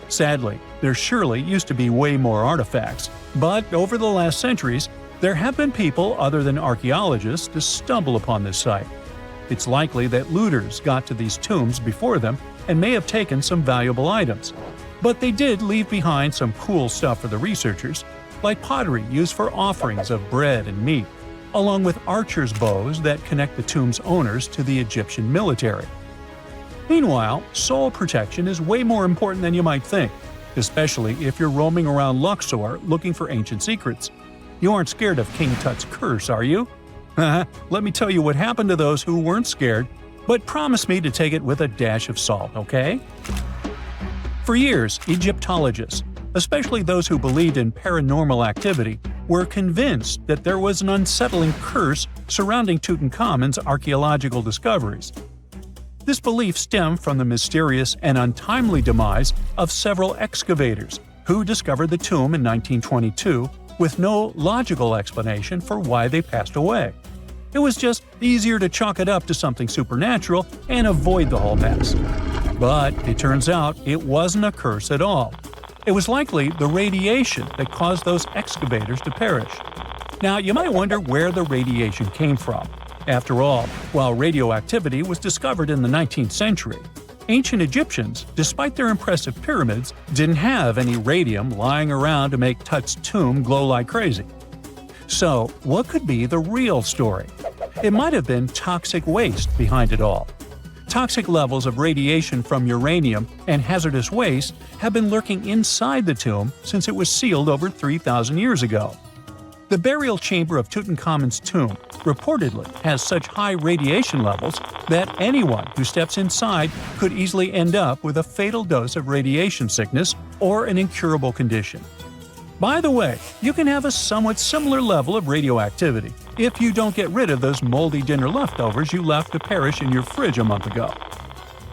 Sadly, there surely used to be way more artifacts, but over the last centuries, there have been people other than archaeologists to stumble upon this site. It's likely that looters got to these tombs before them and may have taken some valuable items. But they did leave behind some cool stuff for the researchers, like pottery used for offerings of bread and meat, along with archers' bows that connect the tomb's owners to the Egyptian military. Meanwhile, soul protection is way more important than you might think, especially if you're roaming around Luxor looking for ancient secrets. You aren't scared of King Tut's curse, are you? Let me tell you what happened to those who weren't scared, but promise me to take it with a dash of salt, okay? For years, Egyptologists, especially those who believed in paranormal activity, were convinced that there was an unsettling curse surrounding Tutankhamun's archaeological discoveries. This belief stemmed from the mysterious and untimely demise of several excavators who discovered the tomb in 1922 with no logical explanation for why they passed away. It was just easier to chalk it up to something supernatural and avoid the whole mess. But it turns out it wasn't a curse at all. It was likely the radiation that caused those excavators to perish. Now, you might wonder where the radiation came from. After all, while radioactivity was discovered in the 19th century, ancient Egyptians, despite their impressive pyramids, didn't have any radium lying around to make Tut's tomb glow like crazy. So, what could be the real story? It might have been toxic waste behind it all. Toxic levels of radiation from uranium and hazardous waste have been lurking inside the tomb since it was sealed over 3,000 years ago. The burial chamber of Tutankhamun's tomb reportedly has such high radiation levels that anyone who steps inside could easily end up with a fatal dose of radiation sickness or an incurable condition. By the way, you can have a somewhat similar level of radioactivity if you don't get rid of those moldy dinner leftovers you left to perish in your fridge a month ago.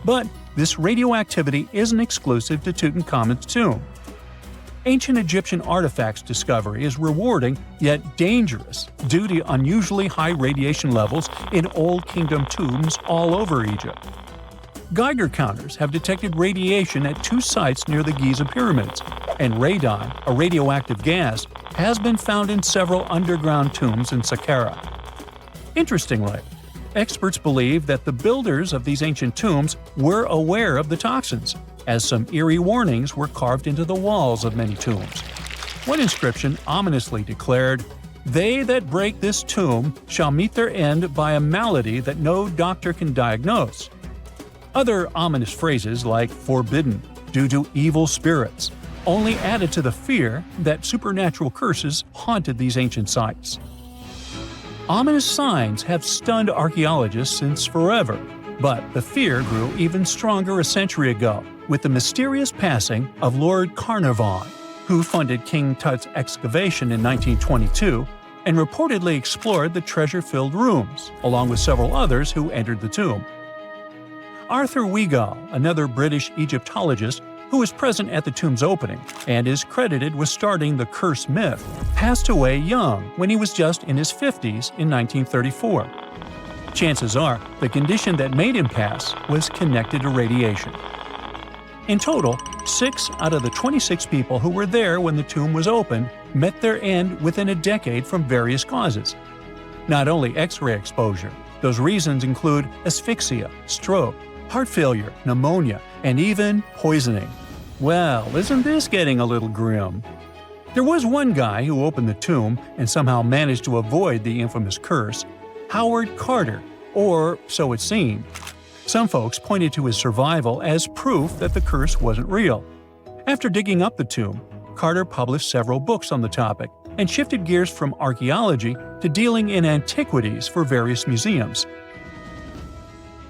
But this radioactivity isn't exclusive to Tutankhamun's tomb. Ancient Egyptian artifacts discovery is rewarding yet dangerous due to unusually high radiation levels in Old Kingdom tombs all over Egypt. Geiger counters have detected radiation at 2 sites near the Giza pyramids, and radon, a radioactive gas, has been found in several underground tombs in Saqqara. Interestingly, experts believe that the builders of these ancient tombs were aware of the toxins, as some eerie warnings were carved into the walls of many tombs. One inscription ominously declared, "They that break this tomb shall meet their end by a malady that no doctor can diagnose." Other ominous phrases like "forbidden," "due to evil spirits," only added to the fear that supernatural curses haunted these ancient sites. Ominous signs have stunned archaeologists since forever, but the fear grew even stronger a century ago with the mysterious passing of Lord Carnarvon, who funded King Tut's excavation in 1922 and reportedly explored the treasure-filled rooms, along with several others who entered the tomb. Arthur Weigall, another British Egyptologist who was present at the tomb's opening and is credited with starting the curse myth, passed away young when he was just in his 50s in 1934. Chances are the condition that made him pass was connected to radiation. In total, 6 out of the 26 people who were there when the tomb was opened met their end within a decade from various causes. Not only X-ray exposure, those reasons include asphyxia, stroke, heart failure, pneumonia, and even poisoning. Well, isn't this getting a little grim? There was one guy who opened the tomb and somehow managed to avoid the infamous curse, Howard Carter, or so it seemed. Some folks pointed to his survival as proof that the curse wasn't real. After digging up the tomb, Carter published several books on the topic and shifted gears from archaeology to dealing in antiquities for various museums.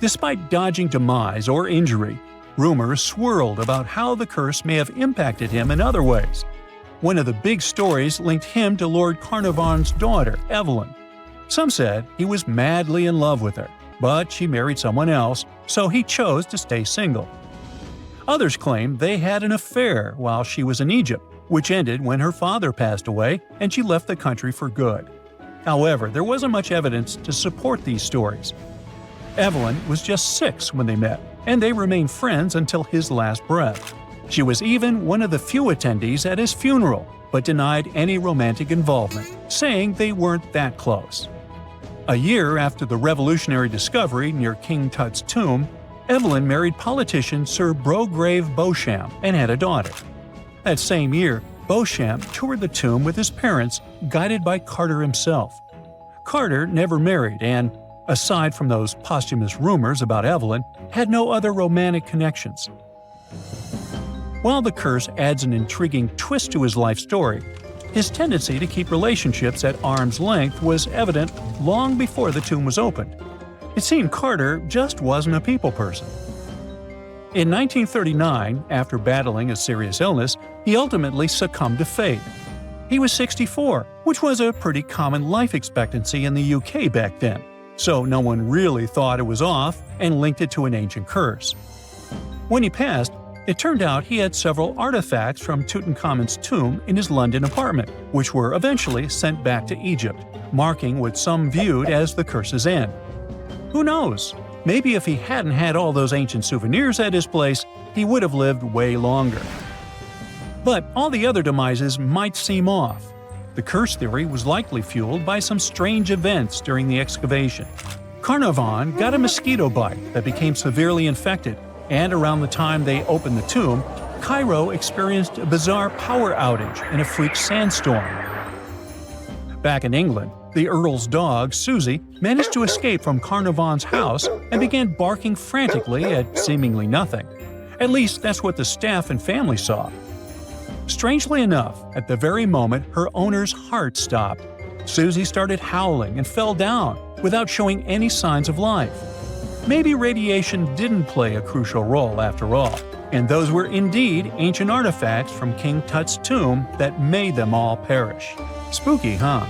Despite dodging demise or injury, rumors swirled about how the curse may have impacted him in other ways. One of the big stories linked him to Lord Carnarvon's daughter, Evelyn. Some said he was madly in love with her, but she married someone else, so he chose to stay single. Others claim they had an affair while she was in Egypt, which ended when her father passed away and she left the country for good. However, there wasn't much evidence to support these stories. Evelyn was just 6 when they met, and they remained friends until his last breath. She was even one of the few attendees at his funeral, but denied any romantic involvement, saying they weren't that close. A year after the revolutionary discovery near King Tut's tomb, Evelyn married politician Sir Brograve Beauchamp and had a daughter. That same year, Beauchamp toured the tomb with his parents, guided by Carter himself. Carter never married and, aside from those posthumous rumors about Evelyn, had no other romantic connections. While the curse adds an intriguing twist to his life story, his tendency to keep relationships at arm's length was evident long before the tomb was opened. It seemed Carter just wasn't a people person. In 1939, after battling a serious illness, he ultimately succumbed to fate. He was 64, which was a pretty common life expectancy in the UK back then, so no one really thought it was off and linked it to an ancient curse. When he passed, it turned out he had several artifacts from Tutankhamun's tomb in his London apartment, which were eventually sent back to Egypt, marking what some viewed as the curse's end. Who knows? Maybe if he hadn't had all those ancient souvenirs at his place, he would have lived way longer. But all the other demises might seem off. The curse theory was likely fueled by some strange events during the excavation. Carnarvon got a mosquito bite that became severely infected, and around the time they opened the tomb, Cairo experienced a bizarre power outage and a freak sandstorm. Back in England, the Earl's dog, Susie, managed to escape from Carnarvon's house and began barking frantically at seemingly nothing. At least that's what the staff and family saw. Strangely enough, at the very moment her owner's heart stopped, Susie started howling and fell down without showing any signs of life. Maybe radiation didn't play a crucial role after all, and those were indeed ancient artifacts from King Tut's tomb that made them all perish. Spooky, huh?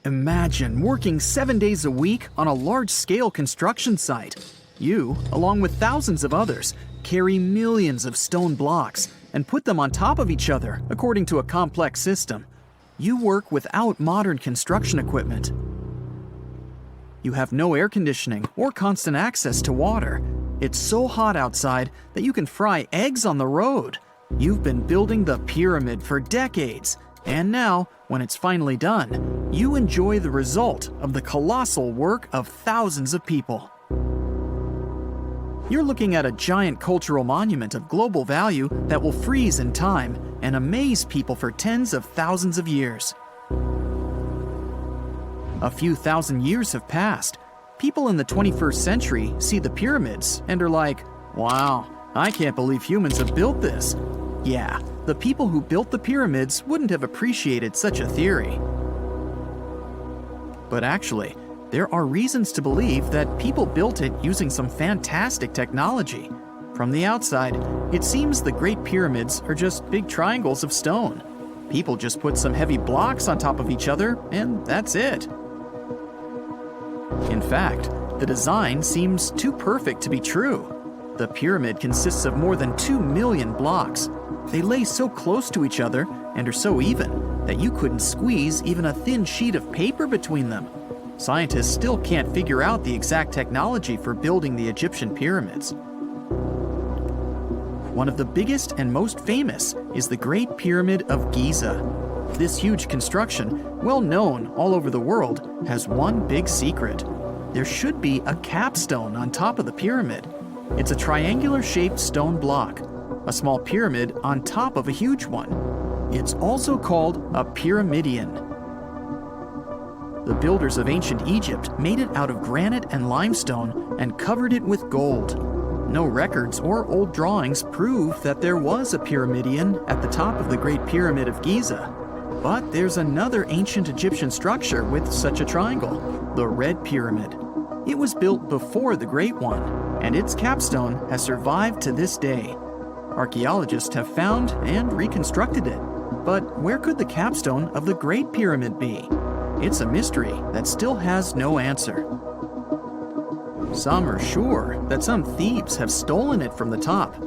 Imagine working 7 days a week on a large-scale construction site. You, along with thousands of others, carry millions of stone blocks and put them on top of each other according to a complex system. You work without modern construction equipment. You have no air conditioning or constant access to water. It's so hot outside that you can fry eggs on the road. You've been building the pyramid for decades, and now, when it's finally done, you enjoy the result of the colossal work of thousands of people. You're looking at a giant cultural monument of global value that will freeze in time and amaze people for tens of thousands of years. A few thousand years have passed. People in the 21st century see the pyramids and are like, wow, I can't believe humans have built this. Yeah, the people who built the pyramids wouldn't have appreciated such a theory. But actually, there are reasons to believe that people built it using some fantastic technology. From the outside, it seems the Great Pyramids are just big triangles of stone. People just put some heavy blocks on top of each other, and that's it. In fact, the design seems too perfect to be true. The pyramid consists of more than 2 million blocks. They lay so close to each other and are so even that you couldn't squeeze even a thin sheet of paper between them. Scientists still can't figure out the exact technology for building the Egyptian pyramids. One of the biggest and most famous is the Great Pyramid of Giza. This huge construction, well known all over the world, has one big secret. There should be a capstone on top of the pyramid. It's a triangular-shaped stone block, a small pyramid on top of a huge one. It's also called a pyramidion. The builders of ancient Egypt made it out of granite and limestone and covered it with gold. No records or old drawings prove that there was a pyramidion at the top of the Great Pyramid of Giza. But there's another ancient Egyptian structure with such a triangle, the Red Pyramid. It was built before the Great One, and its capstone has survived to this day. Archaeologists have found and reconstructed it. But where could the capstone of the Great Pyramid be? It's a mystery that still has no answer. Some are sure that some thieves have stolen it from the top.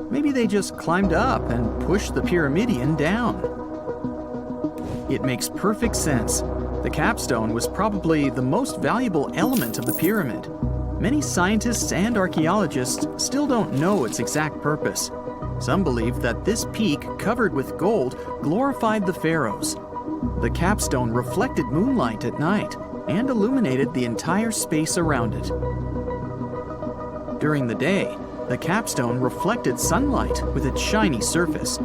Maybe they just climbed up and pushed the pyramidion down. It makes perfect sense. The capstone was probably the most valuable element of the pyramid. Many scientists and archaeologists still don't know its exact purpose. Some believe that this peak covered with gold glorified the pharaohs. The capstone reflected moonlight at night and illuminated the entire space around it. During the day, the capstone reflected sunlight with its shiny surface.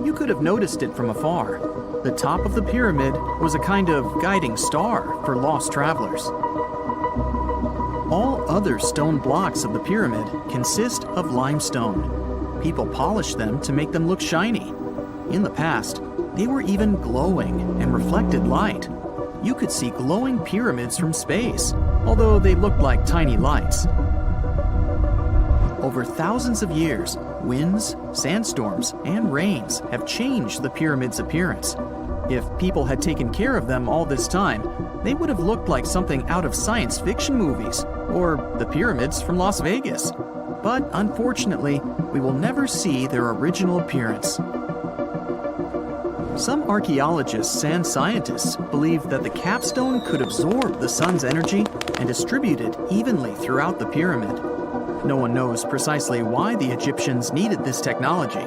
You could have noticed it from afar. The top of the pyramid was a kind of guiding star for lost travelers. All other stone blocks of the pyramid consist of limestone. People polished them to make them look shiny. In the past, they were even glowing and reflected light. You could see glowing pyramids from space, although they looked like tiny lights. Over thousands of years, winds, sandstorms, and rains have changed the pyramid's appearance. If people had taken care of them all this time, they would have looked like something out of science fiction movies or the pyramids from Las Vegas. But unfortunately, we will never see their original appearance. Some archaeologists and scientists believe that the capstone could absorb the sun's energy and distribute it evenly throughout the pyramid. No one knows precisely why the Egyptians needed this technology.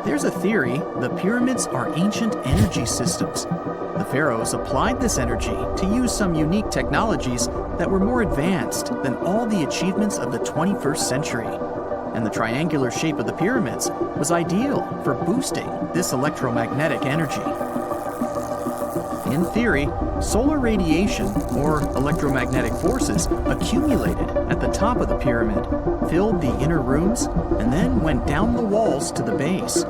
There's a theory the pyramids are ancient energy systems. The pharaohs applied this energy to use some unique technologies that were more advanced than all the achievements of the 21st century. And the triangular shape of the pyramids was ideal for boosting this electromagnetic energy. In theory, solar radiation, or electromagnetic forces, accumulated at the top of the pyramid, filled the inner rooms, and then went down the walls to the base.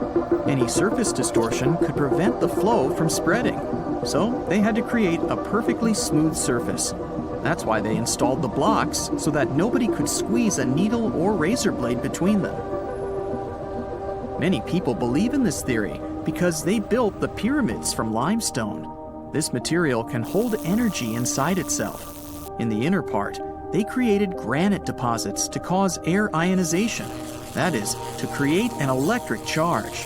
Any surface distortion could prevent the flow from spreading, so they had to create a perfectly smooth surface. That's why they installed the blocks so that nobody could squeeze a needle or razor blade between them. Many people believe in this theory because they built the pyramids from limestone. This material can hold energy inside itself. In the inner part, they created granite deposits to cause air ionization, that is, to create an electric charge.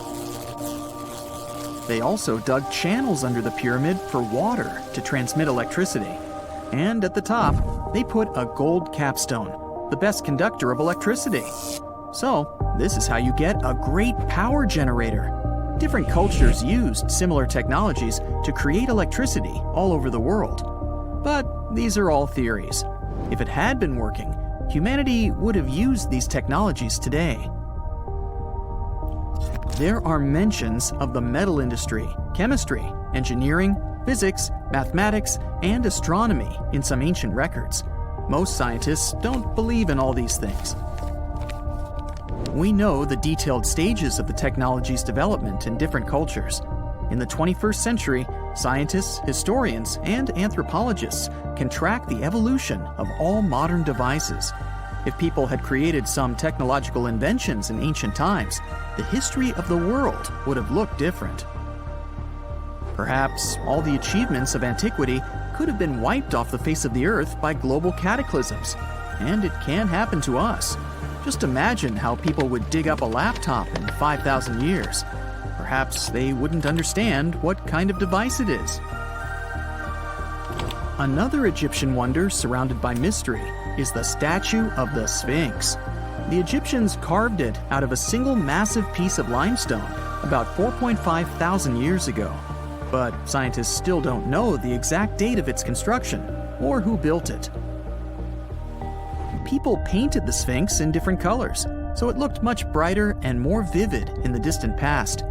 They also dug channels under the pyramid for water to transmit electricity. And at the top, they put a gold capstone, the best conductor of electricity. So, this is how you get a great power generator. Different cultures used similar technologies to create electricity all over the world. But these are all theories. If it had been working, humanity would have used these technologies today. There are mentions of the metal industry, chemistry, engineering, physics, mathematics, and astronomy in some ancient records. Most scientists don't believe in all these things. We know the detailed stages of the technology's development in different cultures. In the 21st century, scientists, historians, and anthropologists can track the evolution of all modern devices. If people had created some technological inventions in ancient times, the history of the world would have looked different. Perhaps all the achievements of antiquity could have been wiped off the face of the earth by global cataclysms, and it can happen to us. Just imagine how people would dig up a laptop in 5,000 years. Perhaps they wouldn't understand what kind of device it is. Another Egyptian wonder surrounded by mystery is the statue of the Sphinx. The Egyptians carved it out of a single massive piece of limestone about 4.5 thousand years ago. But scientists still don't know the exact date of its construction or who built it. People painted the Sphinx in different colors, so it looked much brighter and more vivid in the distant past.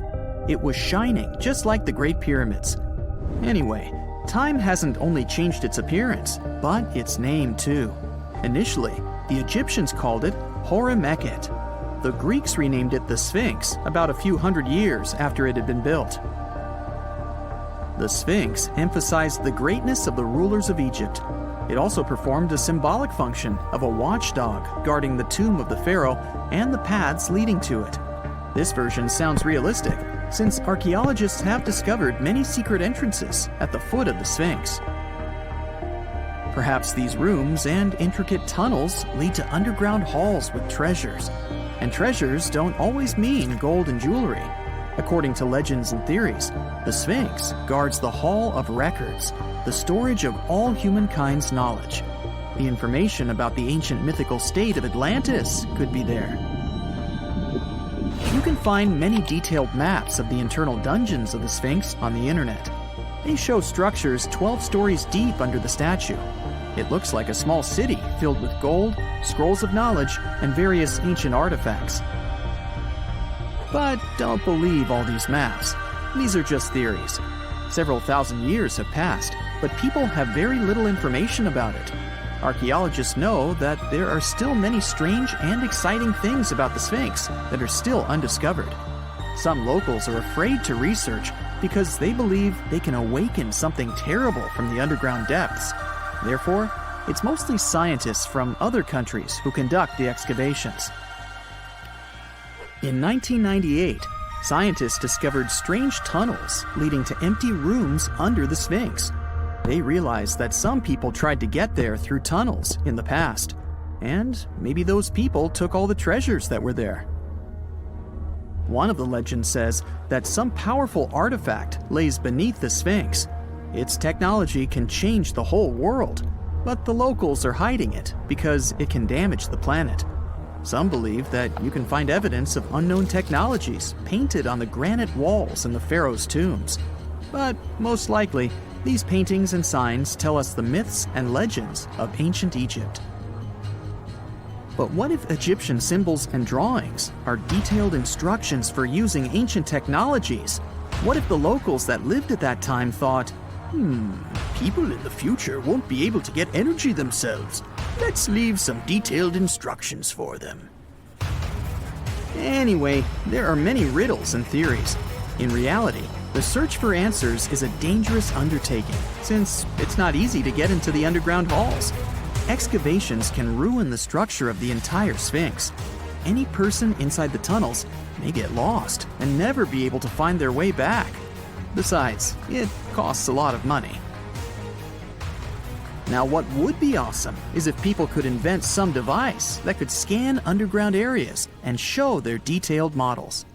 It was shining just like the Great Pyramids. Anyway, time hasn't only changed its appearance, but its name too. Initially, the Egyptians called it Horemheb. The Greeks renamed it the Sphinx about a few hundred years after it had been built. The Sphinx emphasized the greatness of the rulers of Egypt. It also performed a symbolic function of a watchdog guarding the tomb of the pharaoh and the paths leading to it. This version sounds realistic, since archaeologists have discovered many secret entrances at the foot of the Sphinx. Perhaps these rooms and intricate tunnels lead to underground halls with treasures. And treasures don't always mean gold and jewelry. According to legends and theories, the Sphinx guards the Hall of Records, the storage of all humankind's knowledge. The information about the ancient mythical state of Atlantis could be there. You can find many detailed maps of the internal dungeons of the Sphinx on the internet. They show structures 12 stories deep under the statue. It looks like a small city filled with gold, scrolls of knowledge, and various ancient artifacts. But don't believe all these maps. These are just theories. Several thousand years have passed, but people have very little information about it. Archaeologists know that there are still many strange and exciting things about the Sphinx that are still undiscovered. Some locals are afraid to research because they believe they can awaken something terrible from the underground depths. Therefore, it's mostly scientists from other countries who conduct the excavations. In 1998, scientists discovered strange tunnels leading to empty rooms under the Sphinx. They realized that some people tried to get there through tunnels in the past, and maybe those people took all the treasures that were there. One of the legends says that some powerful artifact lays beneath the Sphinx. Its technology can change the whole world, but the locals are hiding it because it can damage the planet. Some believe that you can find evidence of unknown technologies painted on the granite walls in the pharaoh's tombs. But most likely, these paintings and signs tell us the myths and legends of ancient Egypt. But what if Egyptian symbols and drawings are detailed instructions for using ancient technologies? What if the locals that lived at that time thought, people in the future won't be able to get energy themselves. Let's leave some detailed instructions for them. Anyway, there are many riddles and theories. In reality, the search for answers is a dangerous undertaking, since it's not easy to get into the underground halls. Excavations can ruin the structure of the entire Sphinx. Any person inside the tunnels may get lost and never be able to find their way back. Besides, it costs a lot of money. Now, what would be awesome is if people could invent some device that could scan underground areas and show their detailed models.